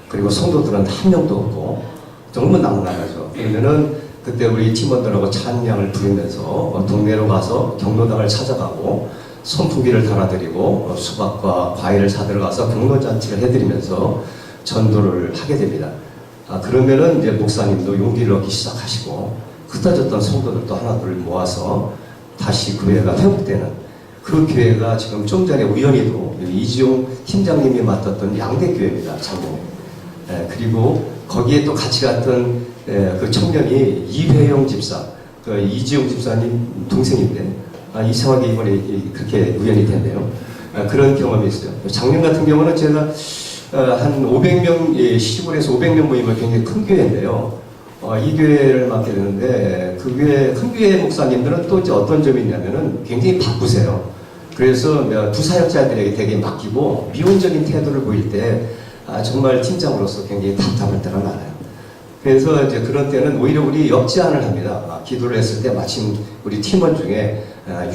그리고 성도들은 한 명도 없고 정말 난감하죠. 그러면은 그때 우리 팀원들하고 찬양을 부르면서 동네로 가서 경로당을 찾아가고 선풍기를 달아드리고 수박과 과일을 사들어가서 경로잔치를 해드리면서 전도를 하게 됩니다. 그러면은 이제 목사님도 용기를 얻기 시작하시고 흩어졌던 성도들도 하나둘 모아서 다시 교회가 회복되는 그 교회가 지금 좀 전에 우연히도 이지용 팀장님이 맡았던 양대교회입니다. 작년에. 그리고 거기에 또 같이 갔던 그 청년이 이회영 집사, 그 이지용 집사님 동생인데 이상하게 이번에 그렇게 우연이 됐네요. 그런 경험이 있어요. 작년 같은 경우는 제가 한 500명, 시골에서 500명 모임을 굉장히 큰 교회인데요. 이 교회를 맡게 되는데 그 교회, 큰 교회 목사님들은 또 이제 어떤 점이 있냐면은 굉장히 바쁘세요. 그래서 부사역자들에게 되게 맡기고 미온적인 태도를 보일 때 정말 팀장으로서 굉장히 답답할 때가 많아요. 그래서 이제 그런 때는 오히려 우리 역제안을 합니다. 기도를 했을 때 마침 우리 팀원 중에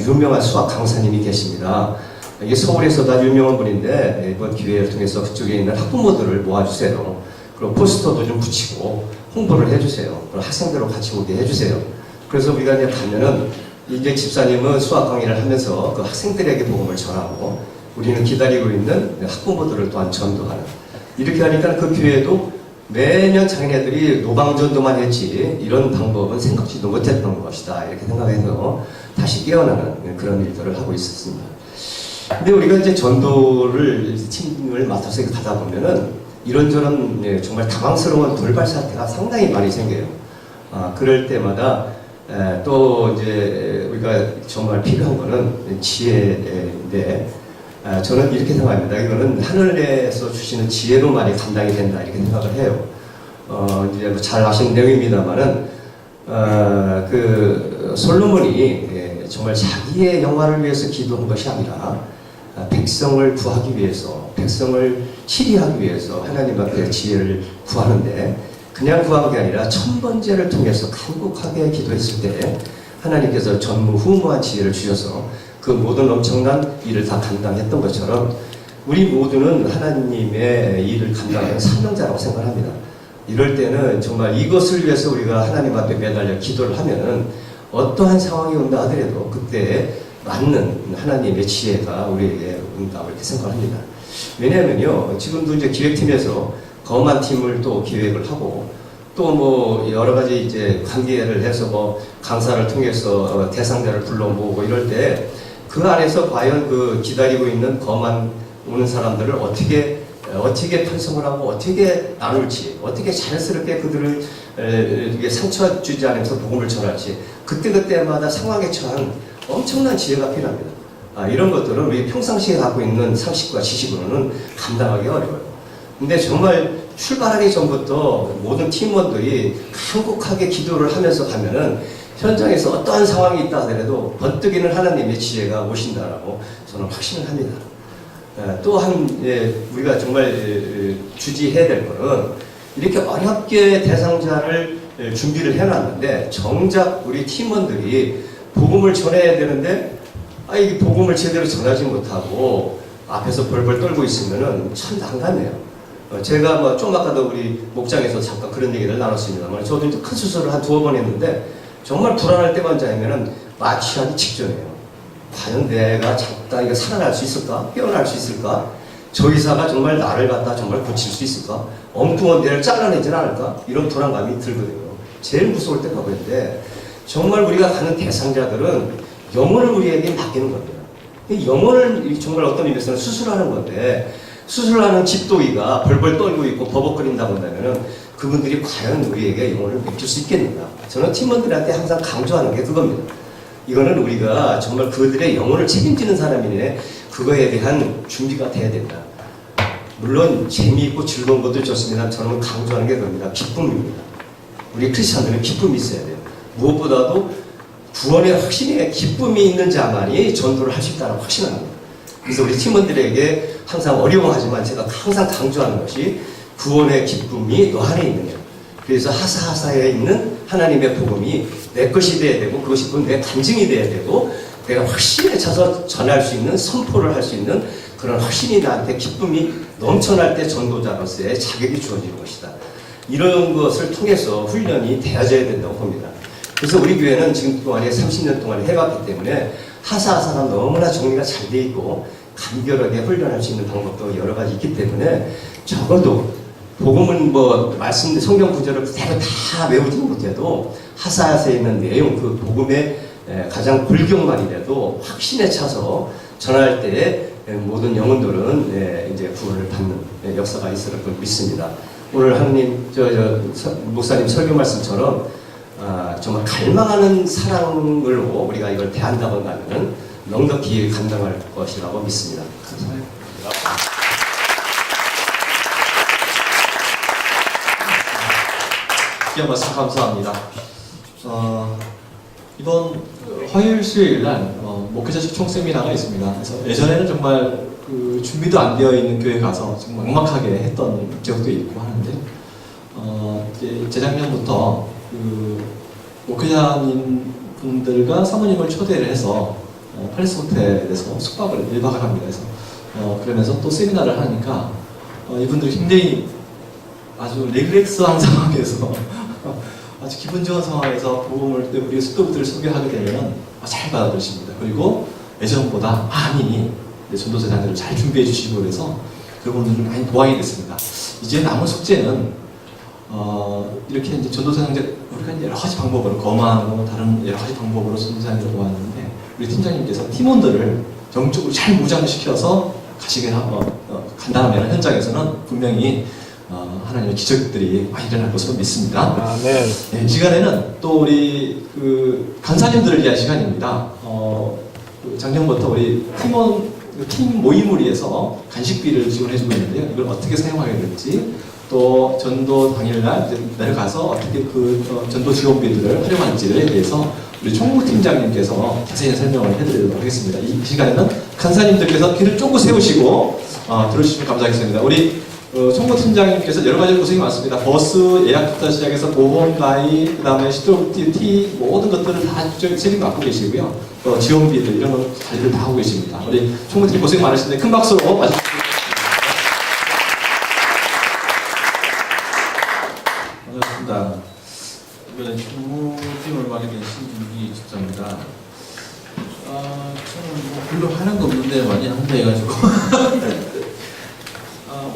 유명한 수학 강사님이 계십니다. 이게 서울에서도 아주 유명한 분인데 이번 기회를 통해서 그쪽에 있는 학부모들을 모아주세요. 그리고 포스터도 좀 붙이고 홍보를 해주세요. 그리고 학생들하고 같이 오게 해주세요. 그래서 우리가 이제 가면은 이제 집사님은 수학 강의를 하면서 그 학생들에게 복음을 전하고 우리는 기다리고 있는 학부모들을 또한 전도하는, 이렇게 하니까 그 교회도 매년 자기네들이 노방전도만 했지 이런 방법은 생각지도 못했던 것이다 이렇게 생각해서 다시 깨어나는 그런 일들을 하고 있었습니다. 근데 우리가 이제 전도를 팀을 맡아서 가다 보면은 이런저런 정말 당황스러운 돌발 사태가 상당히 많이 생겨요. 그럴 때마다 또 이제 우리가 정말 필요한 거는 지혜인데, 저는 이렇게 생각합니다. 이거는 하늘에서 주시는 지혜로 많이 감당이 된다 이렇게 생각을 해요. 이제 뭐 잘 아시는 내용입니다만은 그 솔로몬이 정말 자기의 영화를 위해서 기도한 것이 아니라 백성을 구하기 위해서, 백성을 치리하기 위해서 하나님 앞에 지혜를 구하는데, 그냥 구한 게 아니라 천번제를 통해서 간곡하게 기도했을 때 하나님께서 전무후무한 지혜를 주셔서 그 모든 엄청난 일을 다 감당했던 것처럼 우리 모두는 하나님의 일을 감당하는 사명자라고 생각합니다. 이럴 때는 정말 이것을 위해서 우리가 하나님 앞에 매달려 기도를 하면은 어떠한 상황이 온다 하더라도 그때 맞는 하나님의 지혜가 우리에게 온다고 이렇게 생각합니다. 왜냐하면요, 지금도 이제 기획팀에서 거만 팀을 또 기획을 하고 또 뭐 여러 가지 이제 관계를 해서 뭐 강사를 통해서 대상자를 불러 모으고 이럴 때 그 안에서 과연 그 기다리고 있는 거만 오는 사람들을 어떻게 편성을 하고 어떻게 나눌지, 어떻게 자연스럽게 그들을 상처 주지 않으면서 복음을 전할지, 그때그때마다 상황에 처한 엄청난 지혜가 필요합니다. 이런 것들은 우리 평상시에 갖고 있는 상식과 지식으로는 감당하기 어려워요. 근데 정말 출발하기 전부터 모든 팀원들이 간곡하게 기도를 하면서 가면은 현장에서 어떠한 상황이 있다 하더라도 번뜩이는 하나님의 지혜가 오신다라고 저는 확신을 합니다. 또한 우리가 정말 주지해야 될 거는 이렇게 어렵게 대상자를 준비를 해놨는데 정작 우리 팀원들이 복음을 전해야 되는데 이 복음을 제대로 전하지 못하고 앞에서 벌벌 떨고 있으면은 참 난감해요. 제가 뭐 좀 아까도 우리 목장에서 잠깐 그런 얘기를 나눴습니다만 저도 이제 큰 수술을 한 2번 했는데 정말 불안할 때만 자면은 마취하기 직전이에요. 과연 내가 잡다 이거 살아날 수 있을까? 깨어날 수 있을까? 저 의사가 정말 나를 갖다 정말 고칠 수 있을까? 엉뚱한 데를 잘라내진 않을까? 이런 불안감이 들거든요. 제일 무서울 때가 그런데 정말 우리가 가는 대상자들은 영혼을 우리에게 맡기는 겁니다. 영혼을 정말 어떤 의미에서는 수술하는 건데 수술하는 집도의가 벌벌 떨고 있고 버벅거린다고 한다면은 그분들이 과연 우리에게 영혼을 맡길 수 있겠는가? 저는 팀원들한테 항상 강조하는 게 그겁니다. 이거는 우리가 정말 그들의 영혼을 책임지는 사람이네, 그거에 대한 준비가 돼야 된다. 물론 재미있고 즐거운 것도 좋습니다. 저는 강조하는 게 그겁니다. 기쁨입니다. 우리 크리스찬들은 기쁨이 있어야 돼요. 무엇보다도 구원의 확신에 기쁨이 있는 자만이 전도를 할 수 있다는 확신을 합니다. 그래서 우리 팀원들에게 항상 어려워하지만 제가 항상 강조하는 것이 구원의 기쁨이 너 안에 있느냐. 그래서 하사하사에 있는 하나님의 복음이 내 것이 돼야 되고 그것이 내 간증이 돼야 되고 내가 확신에 차서 전할 수 있는, 선포를 할 수 있는 그런 확신이 나한테 기쁨이 넘쳐날 때 전도자로서의 자격이 주어지는 것이다. 이런 것을 통해서 훈련이 되어져야 된다고 봅니다. 그래서 우리 교회는 지금 동안에 30년 동안 해왔기 때문에 하사하사가 너무나 정리가 잘 돼 있고 간결하게 훈련할 수 있는 방법도 여러 가지 있기 때문에 적어도 복음은 뭐 말씀 성경 구절을 그대로 다 외우지 못해도 하사하사에 있는 내용, 그 복음의 가장 골격만이라도 확신에 차서 전할 때 모든 영혼들은 이제 구원을 받는 역사가 있을 걸 믿습니다. 오늘 하나님 목사님 설교 말씀처럼 정말 갈망하는 사랑으로 우리가 이걸 대한다고 하면은 넉넉히 감당할 것이라고 믿습니다. 귀한 말씀 감사합니다. 이번 화요일 수요일 날 목회자식 총세미나가 있습니다. 그래서 예전에는 정말 그 준비도 안 되어 있는 교회 가서 정말 막막하게 했던 기억도 있고 하는데 이제 재작년부터 그 목회자님 분들과 사모님을 초대를 해서 팔리스 호텔에서 숙박을 1박을 합니다. 그래서 그러면서 또 세미나를 하니까 이분들 굉장히 아주 릴렉스한 상황에서 아주 기분 좋은 상황에서 복음을 우리 수도부들을 소개하게 되면 잘 받아들이십니다. 그리고 예전보다 많이 전도제자들을 잘 준비해 주시고 그래서 그런 분들이 많이 보완이 됐습니다. 이제 남은 숙제는 이렇게 이제 전도사님들 우리가 여러 가지 방법으로 거만하고 다른 여러 가지 방법으로 전도사님들 모았는데 우리 팀장님께서 팀원들을 영적으로 잘 무장시켜서 가시게 간다면 현장에서는 분명히 하나님의 기적들이 많이 일어날 것으로 믿습니다. 아멘. 네, 이 시간에는 또 우리 그 간사님들을 위한 시간입니다. 그 작년부터 우리 팀 모임을 위해서 간식비를 지원해주고 있는데요. 이걸 어떻게 사용하게 될지 또 전도 당일날 이제 내려가서 어떻게 그 전도 지원비들을 활용할지에 대해서 우리 총무팀장님께서 자세히 설명을 해드리도록 하겠습니다. 이 시간에는 간사님들께서 귀를 쫑긋 세우시고 들어주시면 감사하겠습니다. 우리 총무팀장님께서 여러 가지 고생이 많습니다. 버스 예약부터 시작해서 보험 가입, 그 다음에 시도티 모든 것들을 다 책임 맡고 계시고요. 지원비들 이런 거 관리를 다 하고 계십니다. 우리 총무팀 고생 많으신데 큰 박수로 맞으시겠습니다. 반갑습니다. 이번에 총무팀을 맡게 된 신준기 집사입니다. 저는 뭐 별로 하는 거 없는데 많이 한다 해가지고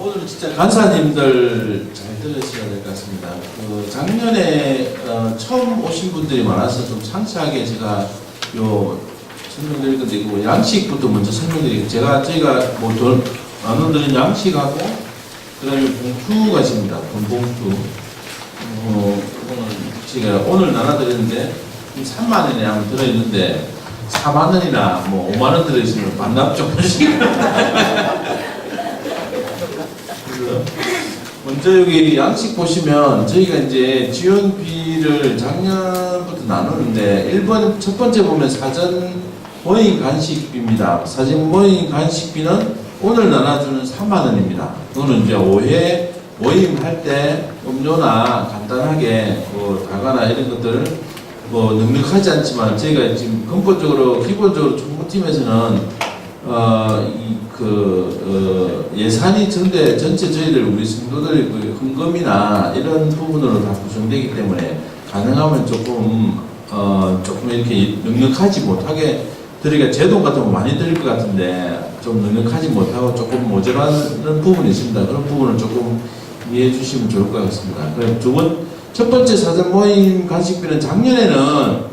오늘 진짜 간사님들 잘 들으셔야 될 것 같습니다. 그 작년에 처음 오신 분들이 많아서 좀 상세하게 제가 요 설명드릴 건데 이거 양식부터 먼저 설명드리고 저희가 뭐 나눠드린 양식하고 그다음에 봉투가 있습니다. 봉투. 제가 오늘 나눠드렸는데 3만 원에 한번 들어있는데 4만 원이나 뭐 5만 원 들어있으면 반납 좀 하시길. 먼저 여기 양식 보시면 저희가 이제 지원비를 작년부터 나누는데 1번 첫 번째 보면 사전 모임 간식비입니다. 사전 모임 간식비는 오늘 나눠주는 3만 원입니다. 그거는 이제 5회 모임할 때 음료나 간단하게 뭐 다가나 이런 것들을 뭐 넉넉하지 않지만 저희가 지금 근본적으로 기본적으로 총무팀에서는 예산이 전체 저희들 우리 성도들 그 헌금이나 이런 부분으로 다 구성되기 때문에 가능하면 조금 이렇게 넉넉하지 못하게 드리기가 제 돈 같으면 많이 드릴 것 같은데 좀 넉넉하지 못하고 조금 모자라는 부분이 있습니다. 그런 부분을 조금 이해해 주시면 좋을 것 같습니다. 그럼 첫 번째 사전 모임 간식비는 작년에는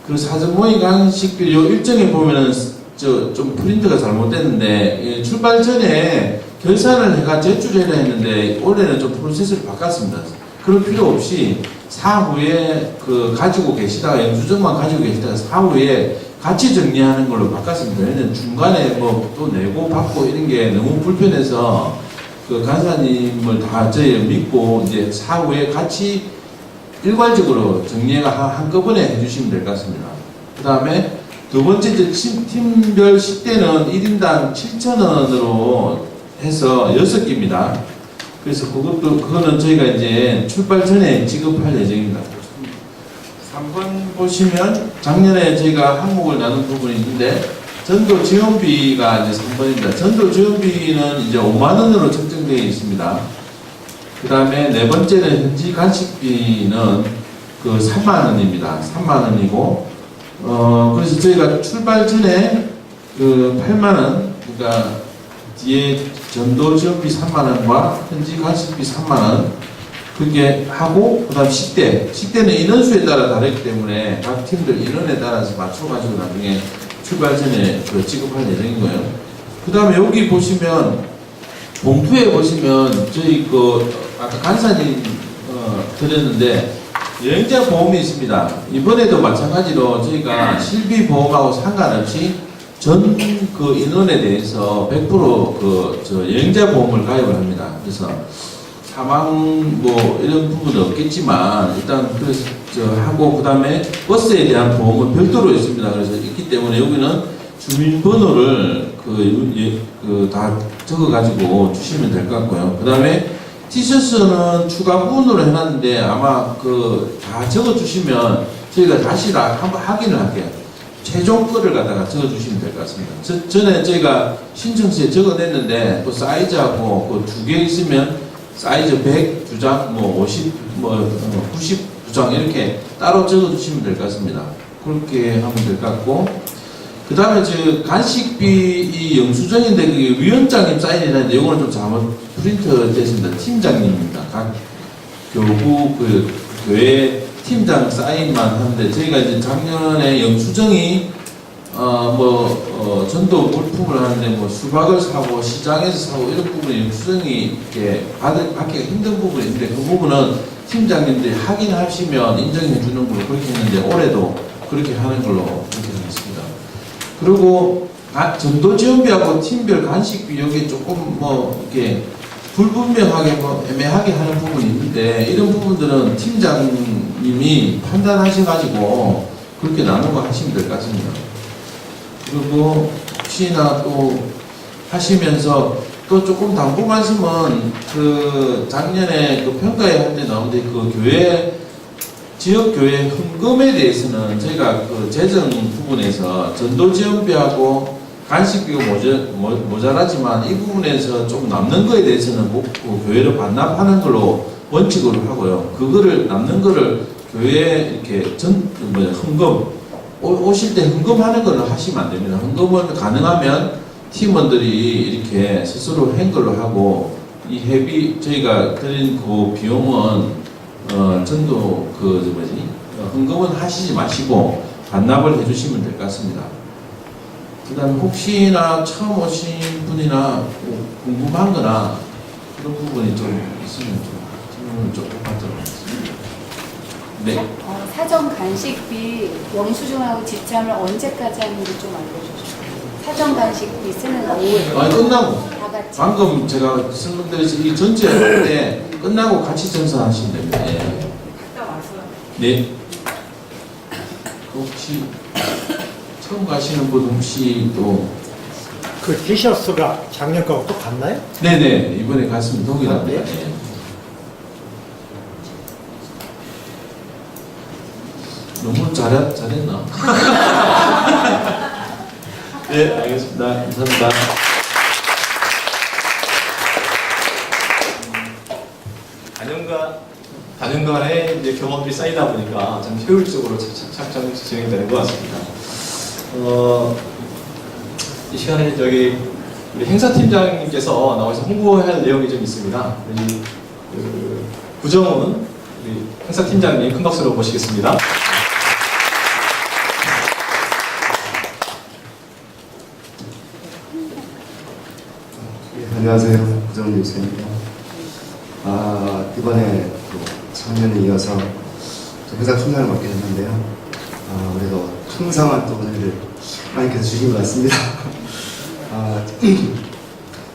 그 사전 모임 간식비 요 일정에 보면은 좀 프린트가 잘못됐는데 출발 전에 결산을 해가 제출해야 했는데 올해는 좀 프로세스를 바꿨습니다. 그럴 필요 없이 사후에 그 가지고 계시다가 영수증만 가지고 계시다가 사후에 같이 정리하는 걸로 바꿨습니다. 왜냐면 중간에 뭐 또 내고 받고 이런 게 너무 불편해서 그 간사님을 다 저희 믿고 이제 사후에 같이 일괄적으로 정리가 한꺼번에 해주시면 될 것 같습니다. 그 다음에 두 번째 이제 팀별 식대는 1인당 7,000원으로 해서 6끼입니다. 그래서 그거는 저희가 이제 출발 전에 지급할 예정입니다. 3번 보시면 작년에 저희가 항목을 나눈 부분이 있는데 전도 지원비가 이제 3번입니다. 전도 지원비는 이제 5만 원으로 책정되어 있습니다. 그 다음에 네 번째는 현지 간식비는 그 3만 원입니다. 3만 원이고 그래서 저희가 출발 전에 그 8만 원, 그러니까 뒤에 전도 지원비 3만 원과 현지 간식비 3만 원 그렇게 하고 그다음 식대는 인원수에 따라 다르기 때문에 각 팀들 인원에 따라서 맞춰가지고 나중에 출발 전에 그 지급할 예정인 거예요. 그 다음에 여기 보시면 봉투에 보시면 저희 그 아까 간사님 드렸는데 여행자 보험이 있습니다. 이번에도 마찬가지로 저희가 실비 보험하고 상관없이 전 그 인원에 대해서 100%저 여행자 보험을 가입을 합니다. 그래서 사망 뭐 이런 부분은 없겠지만 일단 그래서 저 하고 그다음에 버스에 대한 보험은 별도로 있습니다. 그래서 있기 때문에 여기는 주민번호를 다 적어가지고 주시면 될 것 같고요. 그다음에 티셔츠는 추가 부분으로 해놨는데 아마 다 적어주시면 저희가 다시 다 한번 확인을 할게요. 최종 거를 갖다가 적어주시면 될 것 같습니다. 전에 저희가 신청서에 적어냈는데 또 사이즈하고 그 2개 있으면 사이즈 100 2장, 뭐 50, 90 2장 이렇게 따로 적어주시면 될 것 같습니다. 그렇게 하면 될 것 같고 그 다음에 간식비 이 영수증인데 그게 위원장님 사인이라는데 이거는 좀 잘못 프린트 됐습니다. 팀장님입니다. 각 교구 교회 팀장 사인만 하는데 저희가 이제 작년에 영수증이 전도 물품을 하는데 뭐 수박을 사고 시장에서 사고 이런 부분에 영수증이 이렇게 받기가 힘든 부분이 있는데 그 부분은 팀장님들이 확인하시면 인정해 주는 걸로 그렇게 했는데 올해도 그렇게 하는 걸로 그렇게 하겠습니다. 그리고 전도 지원비하고 팀별 간식비 여기 조금 이렇게 불분명하게 애매하게 하는 부분이 있는데 이런 부분들은 팀장님이 판단하셔가지고 그렇게 나누고 하시면 될 것 같습니다. 그리고 혹시나 또 하시면서 또 조금 당부 말씀은 작년에 평가회 할 때 나오는데 교회 지역교회 헌금에 대해서는 저희가 재정 부분에서 전도지원비하고 간식비가 모자라지만 이 부분에서 좀 남는 거에 대해서는 교회로 반납하는 걸로 원칙으로 하고요. 그거를 남는 거를 교회에 이렇게 헌금 오실 때 헌금하는 걸 하시면 안 됩니다. 헌금은 가능하면 팀원들이 이렇게 스스로 한 걸로 하고 이 회비 저희가 드린 그 비용은 전도 헌금은 하시지 마시고 반납을 해주시면 될 것 같습니다. 그다음 혹시나 처음 오신 분이나 궁금한 거나 그런 부분이 좀 있으면 질문을 좀 받도록 하겠습니다. 네. 사전 간식비 영수증하고 지참을 언제까지 하는지 좀 알려주시죠. 사전 간식비 쓰는 거 5일. 아니 끝나고 다 같이. 방금 제가 설명드렸듯이 이 전체 할 때 끝나고 같이 전산하시면 됩니다. 예. 갔다 와서. 네. 혹시 처음 가시는 분 혹시 또 그 티셔츠가 작년 거하고 또 같나요? 네네 이번에 갔으면 동일합니다. 아, 네? 예. 너무 잘했나? 네 알겠습니다. 감사합니다. 다년간의 이제 경험들이 쌓이다 보니까 참 효율적으로 착착 진행되는 것 같습니다. 이 시간에 우리 행사팀장님께서 나와서 홍보할 내용이 좀 있습니다. 우리 구정훈 우리 행사팀장님 큰 박수로 모시겠습니다. 안녕하세요. 구정훈 목사입니다. 이번에 작년에 이어서 회사 총장을 맡게 됐는데요. 그래도 풍성한 또 은혜를 하나님께서 주신 것 같습니다.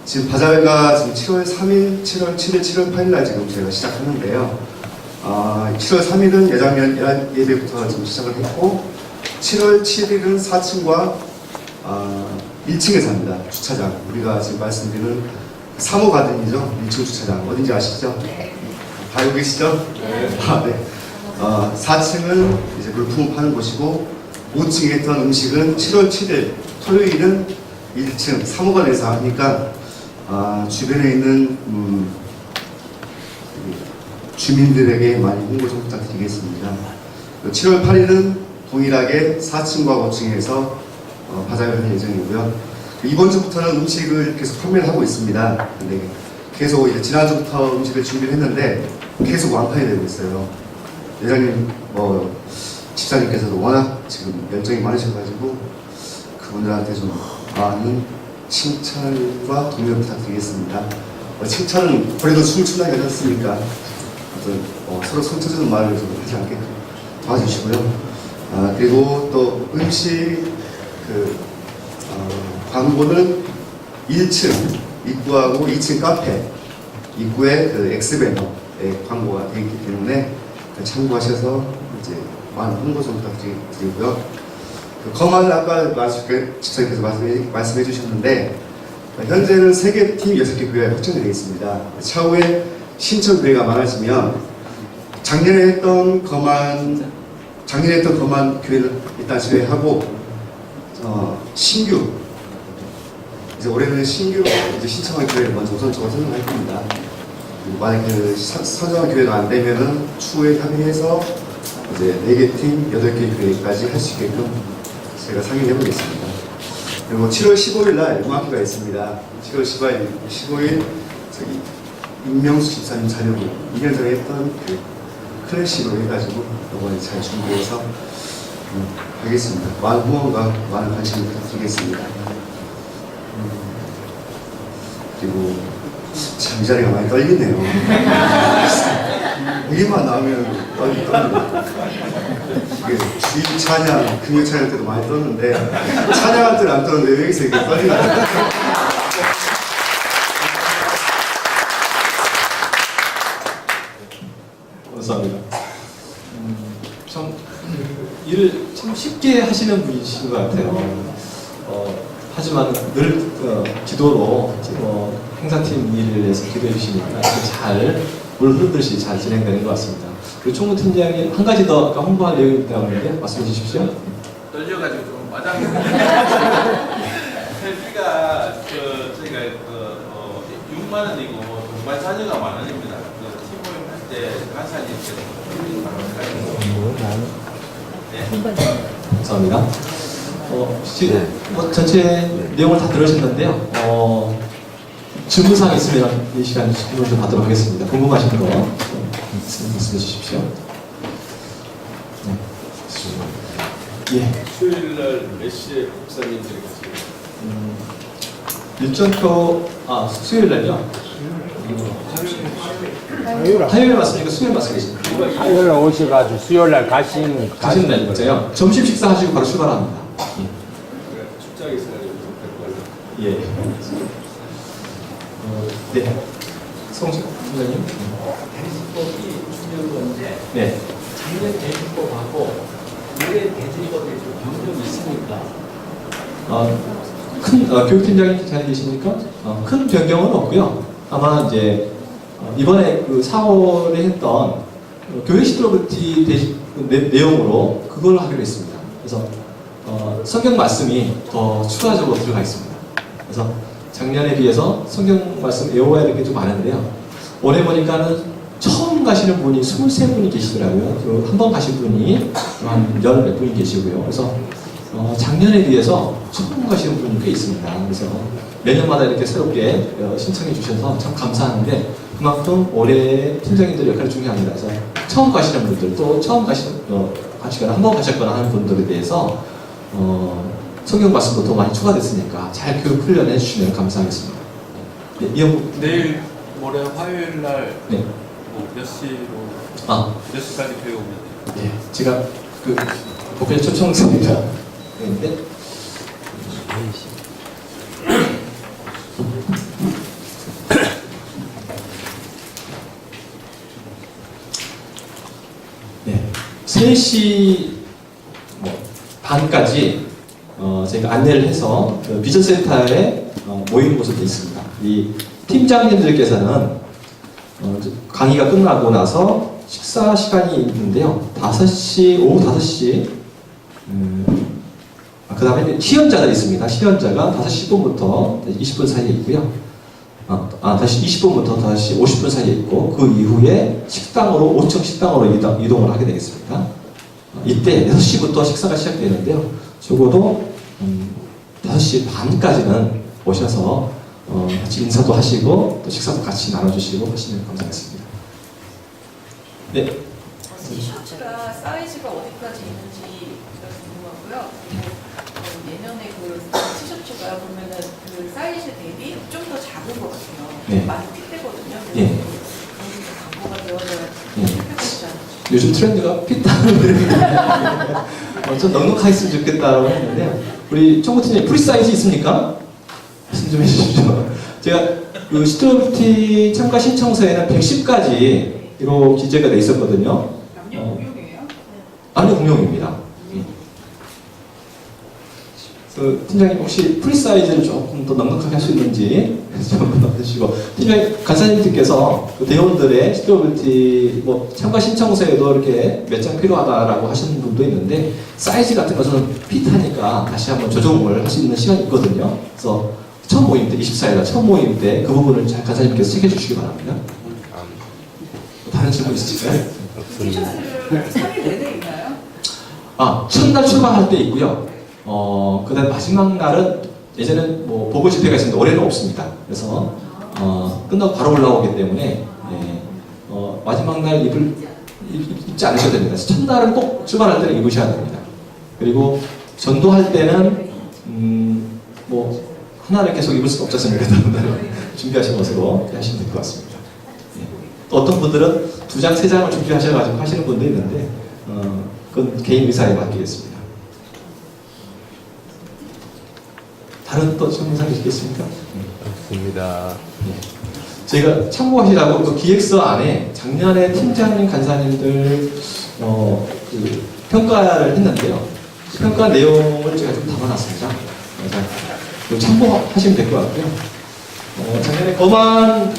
지금 바자회가 지금 7월 3일, 7월 7일, 7월 8일 날 지금 제가 시작하는데요. 7월 3일은 예장년 예배부터 지금 시작을 했고 7월 7일은 4층과 1층에서 합니다. 주차장. 우리가 지금 말씀드리는 3호 가든이죠. 1층 주차장. 어딘지 아시죠? 네. 알고 계시죠? 네. 네. 4층은 이제 물품을 파는 곳이고 5층에 있던 음식은 7월 7일 토요일은 1층 3호관에서 하니까 주변에 있는 주민들에게 많이 홍보 좀 부탁드리겠습니다. 7월 8일은 동일하게 4층과 5층에서 바자회를 할 예정이고요. 이번 주부터는 음식을 계속 판매를 하고 있습니다. 근데 계속 이제 지난주부터 음식을 준비를 했는데 계속 완판이 되고 있어요. 회장님, 집사님께서도 워낙 지금 열정이 많으셔가지고 그분들한테 좀 많은 칭찬과 동료 부탁드리겠습니다. 칭찬은 그래도 춤을 춘다고 하지 않습니까? 서로 상처 주는 말을 좀 하지 않게 도와주시고요. 그리고 또 음식 광고는 1층 입구하고 2층 카페 입구에 엑스배너에 광고가 되어 있기 때문에 참고하셔서 이제 많은 홍보 좀 부탁드리고요. 거만을 아까 집사님께서 말씀해 주셨는데 현재는 3개 팀 6개 교회가 확정이 되어 있습니다. 차후에 신청 교회가 많아지면 작년에 했던 거만 교회를 일단 제외하고 신규 이제 올해는 신규 이제 신청한 교회를 먼저 우선적으로 선정할 겁니다. 만약 선정한 교회가 안 되면은 추후에 합의해서 이제 4개 팀 8개 교회까지 할 수 있게끔 제가 상의해 보겠습니다. 그리고 7월 15일 날 음악회가 있습니다. 7월 15일 저기 임명수 집사님 자녀분 2년 전에 했던 그 클래식으로 해가지고 이번에 잘 준비해서 하겠습니다. 많은 후원과 많은 관심 부탁드리겠습니다. 그리고 참 이 자리가 많이 떨리네요. 여기만 나오면 떨립니다. 이게 주일 찬양, 금요 찬양 때도 많이 떴는데 찬양할 때는 안 떴는데 왜 여기서 이렇게 떨리나? 감사합니다. 참 일을 참 쉽게 하시는 분이신 것 같아요. 하지만 늘 기도로 행사팀 일을 해서 기도해 주시니까 물 흐르듯이 잘 진행되는 것 같습니다. 그리고 총무 팀장이 한 가지 더 홍보할 내용이 있다고 하는데 말씀해 주십시오. 떨려가지고 좀 마당. 회비가 저희가 6만 원이고 정말 자녀가 만 원입니다. 팀 모임 할 때 간사님 감사합니다. 전체 내용을 다 들으셨는데요. 질문사항 있으면 이 시간 질문 좀 받도록 하겠습니다. 궁금하신 거 말씀해 주십시오. 예. 수요일날 몇 시에 목사님들이 가세요? 일정표 수요일날요? 화요일 맞습니까? 수요일 맞습니까? 화요일 오셔가지고 수요일날 가시는 날이죠. 점심 식사하시고 바로 출발합니다. 출장에 있어가지고 예. 네. 성식 팀장님. 대지법이 중요한 건데 네. 작년 대지법하고 올해 대지법에 좀 변경이 있습니까? 큰 교육팀장님 잘 계십니까? 큰 변경은 없고요. 아마 이제 이번에 4월에 했던 교회 시드로브티 내용으로 그걸 하기로 했습니다. 그래서 성경 말씀이 더 추가적으로 들어가 있습니다. 그래서 작년에 비해서 성경 말씀 외워야 될 게 좀 많은데요. 올해 보니까는 처음 가시는 분이 23분이 계시더라고요. 한 번 가신 분이 한 10몇 분이 계시고요. 그래서 작년에 비해서 처음 가시는 분이 꽤 있습니다. 그래서 매년마다 이렇게 새롭게 신청해 주셔서 참 감사하는데 그만큼 올해 팀장님들 역할이 중요합니다. 그래서 처음 가시는 분들 또 처음 가시거나 한 번 가셨거나 하는 분들에 대해서 성경 말씀도 더 많이 추가됐으니까 잘 교육 훈련해 주시면 감사하겠습니다. 네, 이영국. 내일 모레 화요일 날 네. 몇 시로 몇 시까지 교회 오면 돼요? 네, 제가 목회 초청서입니다. 그런데 네, 3시 반까지 저희가 안내를 해서 비전센터에 모이는 곳으로 되어 있습니다. 이 팀장님들께서는 강의가 끝나고 나서 식사 시간이 있는데요. 5시, 오후 5시, 그 다음에 시연자들이 있습니다. 시연자가 5시 10분부터 20분 사이에 있고요. 다시 20분부터 5시 50분 사이에 있고, 그 이후에 식당으로, 5층 식당으로 이동을 하게 되겠습니다. 이때 6시부터 식사가 시작되는데요. 적어도 5시 반까지는 오셔서 같이 인사도 하시고 또 식사도 같이 나눠주시고 하시면 감사하겠습니다. 네. 티셔츠가 사이즈가 어디까지 있는지 궁금하고요. 그리고 내년에 그 티셔츠가 보면은 그 사이즈 대비 좀 더 작은 것 같아요. 네. 많이 핏되거든요. 예. 그래서 광고가 되어져야 요즘 트렌드가 핏하는 좀 넉넉했으면 좋겠다라고 했는데 우리 총무팀장님 프리사이즈 있습니까? 말씀 좀 해주십시오. 제가 그 시트로뷰티 참가 신청서에는 110가지로 기재가 돼 있었거든요. 남녀 공용이에요? 남녀 공용입니다. 그 팀장님 혹시 프리사이즈를 조금 더 넉넉하게 할 수 있는지 좀 해주시고, 팀장님 간사님들께서 그 대원들의 시트로뷰티 뭐 참가 신청서에도 이렇게 몇 장 필요하다라고 하시는 분도 있는데 사이즈 같은 것은 핏하니까 다시 한번 조정을 할 수 있는 시간이 있거든요. 그래서 첫 모임 때 24일 첫 모임 때 그 부분을 잘 간사님께서 체크해 주시기 바랍니다. 다른 질문 있으실까요? 티셔츠를 3일 내내 입나요? 아, 첫날 출발할 때 있고요. 그다음 마지막 날은 예전엔 뭐 보고 집회가 있었는데 올해는 없습니다. 그래서 끝나고 바로 올라오기 때문에 마지막 날 입지 않으셔도 됩니다. 첫날은 꼭 출발할 때는 입으셔야 됩니다. 그리고 전도할 때는 뭐 하나를 계속 입을 수가 없지 않습니까? 준비하신 것으로 하시면 될 것 같습니다. 또 어떤 분들은 2장, 3장을 준비하셔가지고 하시는 분도 있는데 그건 개인 의사에 맡기겠습니다. 다른 또 질문사항 있겠습니까? 없습니다. 저희가 참고하시라고 그 기획서 안에 작년에 팀장님, 간사님들 그 평가를 했는데요. 그 평가 내용을 제가 좀 담아놨습니다. 참고하시면 될 것 같고요. 작년에 거만을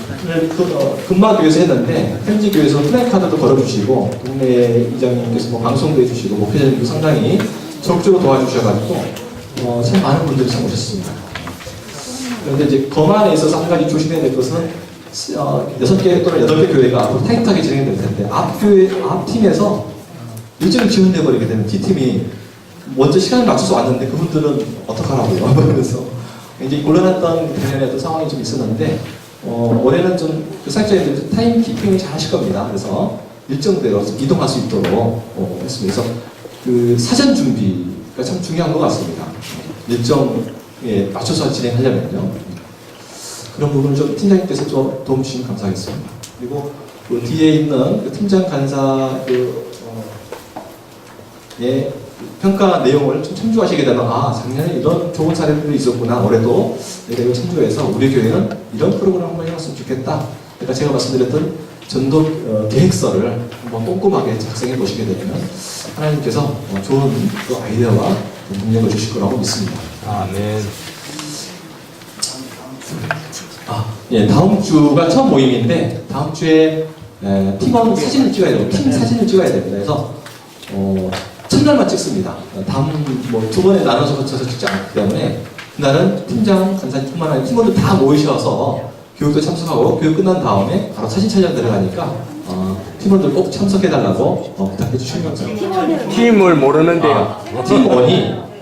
금마교에서 했는데 현지교에서 플래카드도 걸어주시고 동네 이장님께서 뭐 방송도 해주시고 목회자님도 상당히 적극적으로 도와주셔가지고 참 많은 분들이 참 오셨습니다. 그런데 이제 거만에 있어서 한 가지 조심해야 될 것은 6개 또는 8개 교회가 앞으로 타이트하게 진행될 텐데 앞 팀에서 일정이 지연돼버리게 되면 D팀이 먼저 시간을 맞춰서 왔는데 그분들은 어떡하라고요? 그래서 굉장히 곤란했던 작년에도 상황이 좀 있었는데 올해는 좀 사역자님들 타임 키핑을 잘 하실 겁니다. 그래서 일정대로 이동할 수 있도록 했습니다. 그래서 그 사전 준비가 참 중요한 것 같습니다. 일정에 맞춰서 진행하려면요. 그런 부분을 좀 팀장님께서 좀 도움 주시면 감사하겠습니다. 그리고 그 뒤에 있는 그 팀장 간사 평가 내용을 좀 참조하시게 되면 작년에 이런 좋은 사례들이 있었구나. 올해도 내가 이걸 참조해서 우리 교회는 이런 프로그램 한번 해봤으면 좋겠다. 그러니까 제가 말씀드렸던 전도 계획서를 한번 꼼꼼하게 작성해 보시게 되면 하나님께서 좋은 그 아이디어와 능력을 주실 거라고 믿습니다. 아멘. 예, 다음 주가 첫 모임인데 다음 주에 팀원 사진을 찍어야 돼요. 팀 사진을 찍어야 됩니다. 그래서 첫날만 찍습니다. 다음 뭐 2번에 나눠서 거쳐서 찍지 않기 때문에 그날은 팀장, 간사님뿐만 아니라 팀원들 다 모이셔서 교육도 참석하고 교육 끝난 다음에 바로 사진 촬영 들어가니까 팀원들 꼭 참석해달라고 부탁해 주시면 감사합니다. 팀을 모르는데요.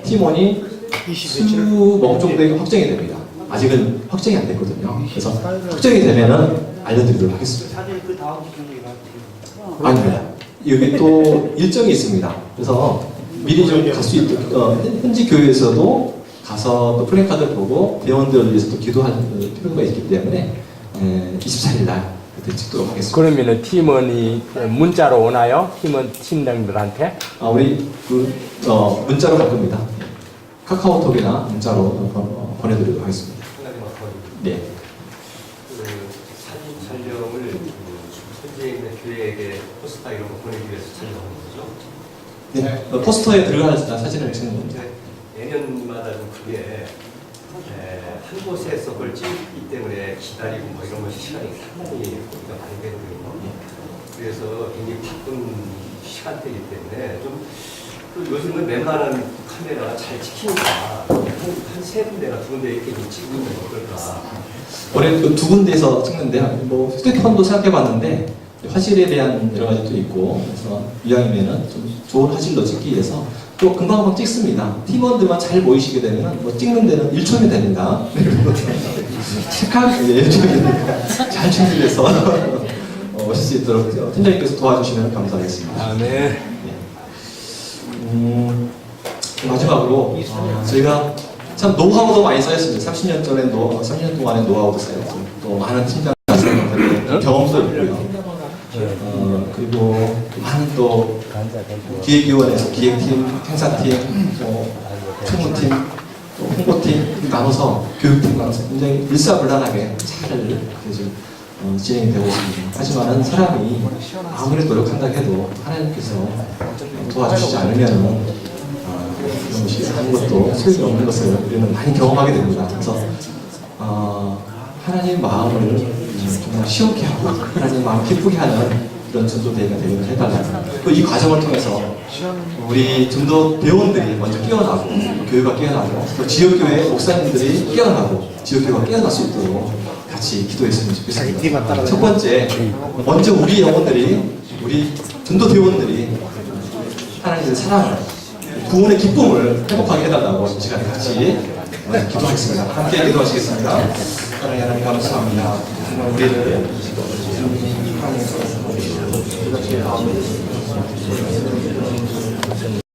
팀원이 20명 정도 확정이 됩니다. 아직은 확정이 안 됐거든요. 그래서 확정이 되면은 알려드리도록 하겠습니다. 사실 그 다음 주 중에 아닙니다. 여기 또 일정이 있습니다. 그래서 미리 좀 갈 수 있도록 현지 교회에서도 가서 또 플래카드를 보고 대원들을 위해서 또 기도할 필요가 있기 때문에 24일 날 그때 찍도록 하겠습니다. 그러면은 팀원이 문자로 오나요? 팀장들한테? 우리 문자로 갈 겁니다. 카카오톡이나 문자로 보내드리도록 하겠습니다. 네. 그 사진 촬영을 현지에 있는 교회에게 포스터 이런 거 보내기 위해서 촬영하는 거죠? 네. 포스터에 들어갈 사진을 찍는 겁니다. 내년마다 좀 그게 한 곳에서 그걸 찍기 때문에 기다리고 뭐 이런 것이 시간이 상당히 우리가 많이 되거든요. 그래서 굉장히 바쁜 시간대이기 때문에 좀 요즘은 웬만한 카메라가 잘 찍히니까 한 3군데나 2군데 이렇게 좀 찍으면 어떨까. 올해 그 2군데에서 찍는데요. 뭐 휴대폰도 생각해봤는데 화질에 대한 여러 가지도 있고 그래서 이왕이면은 좀 좋은 화질로 찍기 위해서 또 금방 찍습니다. 팀원들만 잘 모이시게 되면 뭐 찍는 데는 1초면 됩니다. 착하게 1초면 됩니다. 잘 준비해서 오실 수 있도록 팀장님께서 도와주시면 감사하겠습니다. 네. 마지막으로 저희가 참 노하우도 많이 쌓였습니다. 30년 동안의 노하우도 쌓였고 또 많은 팀장 경험도 있고요. 그리고 많은 또 기획위원회에서 기획팀, 행사팀, 특무팀, 또 홍보팀 나눠서 교육팀과 굉장히 일사불란하게 잘 지금 진행이 되고 있습니다. 하지만은 사람이 아무리 노력한다 해도 하나님께서 도와주시지 않으면은 이런 것이 하는 것도 소용이 없는 것을 우리는 많이 경험하게 됩니다. 그래서 하나님 마음을 정말 시원케 하고 하나님 마음 기쁘게 하는 그런 전도대회가 되기를 해달라. 또 이 과정을 통해서 우리 전도 대원들이 먼저 깨어나고 교회가 깨어나고 또 지역교회 목사님들이 깨어나고 지역교회가 깨어날 수 있도록 같이 기도했으면 좋겠습니다. 첫 번째, 먼저 우리 영혼들이 우리 전도 대원들이 하나님의 사랑을 구원의 기쁨을 회복하게 해달라고 이 시간에 같이 기도하겠습니다. 함께 기도하시겠습니다. 사랑의 하나님 감사합니다. 정말 우리를 하나님께서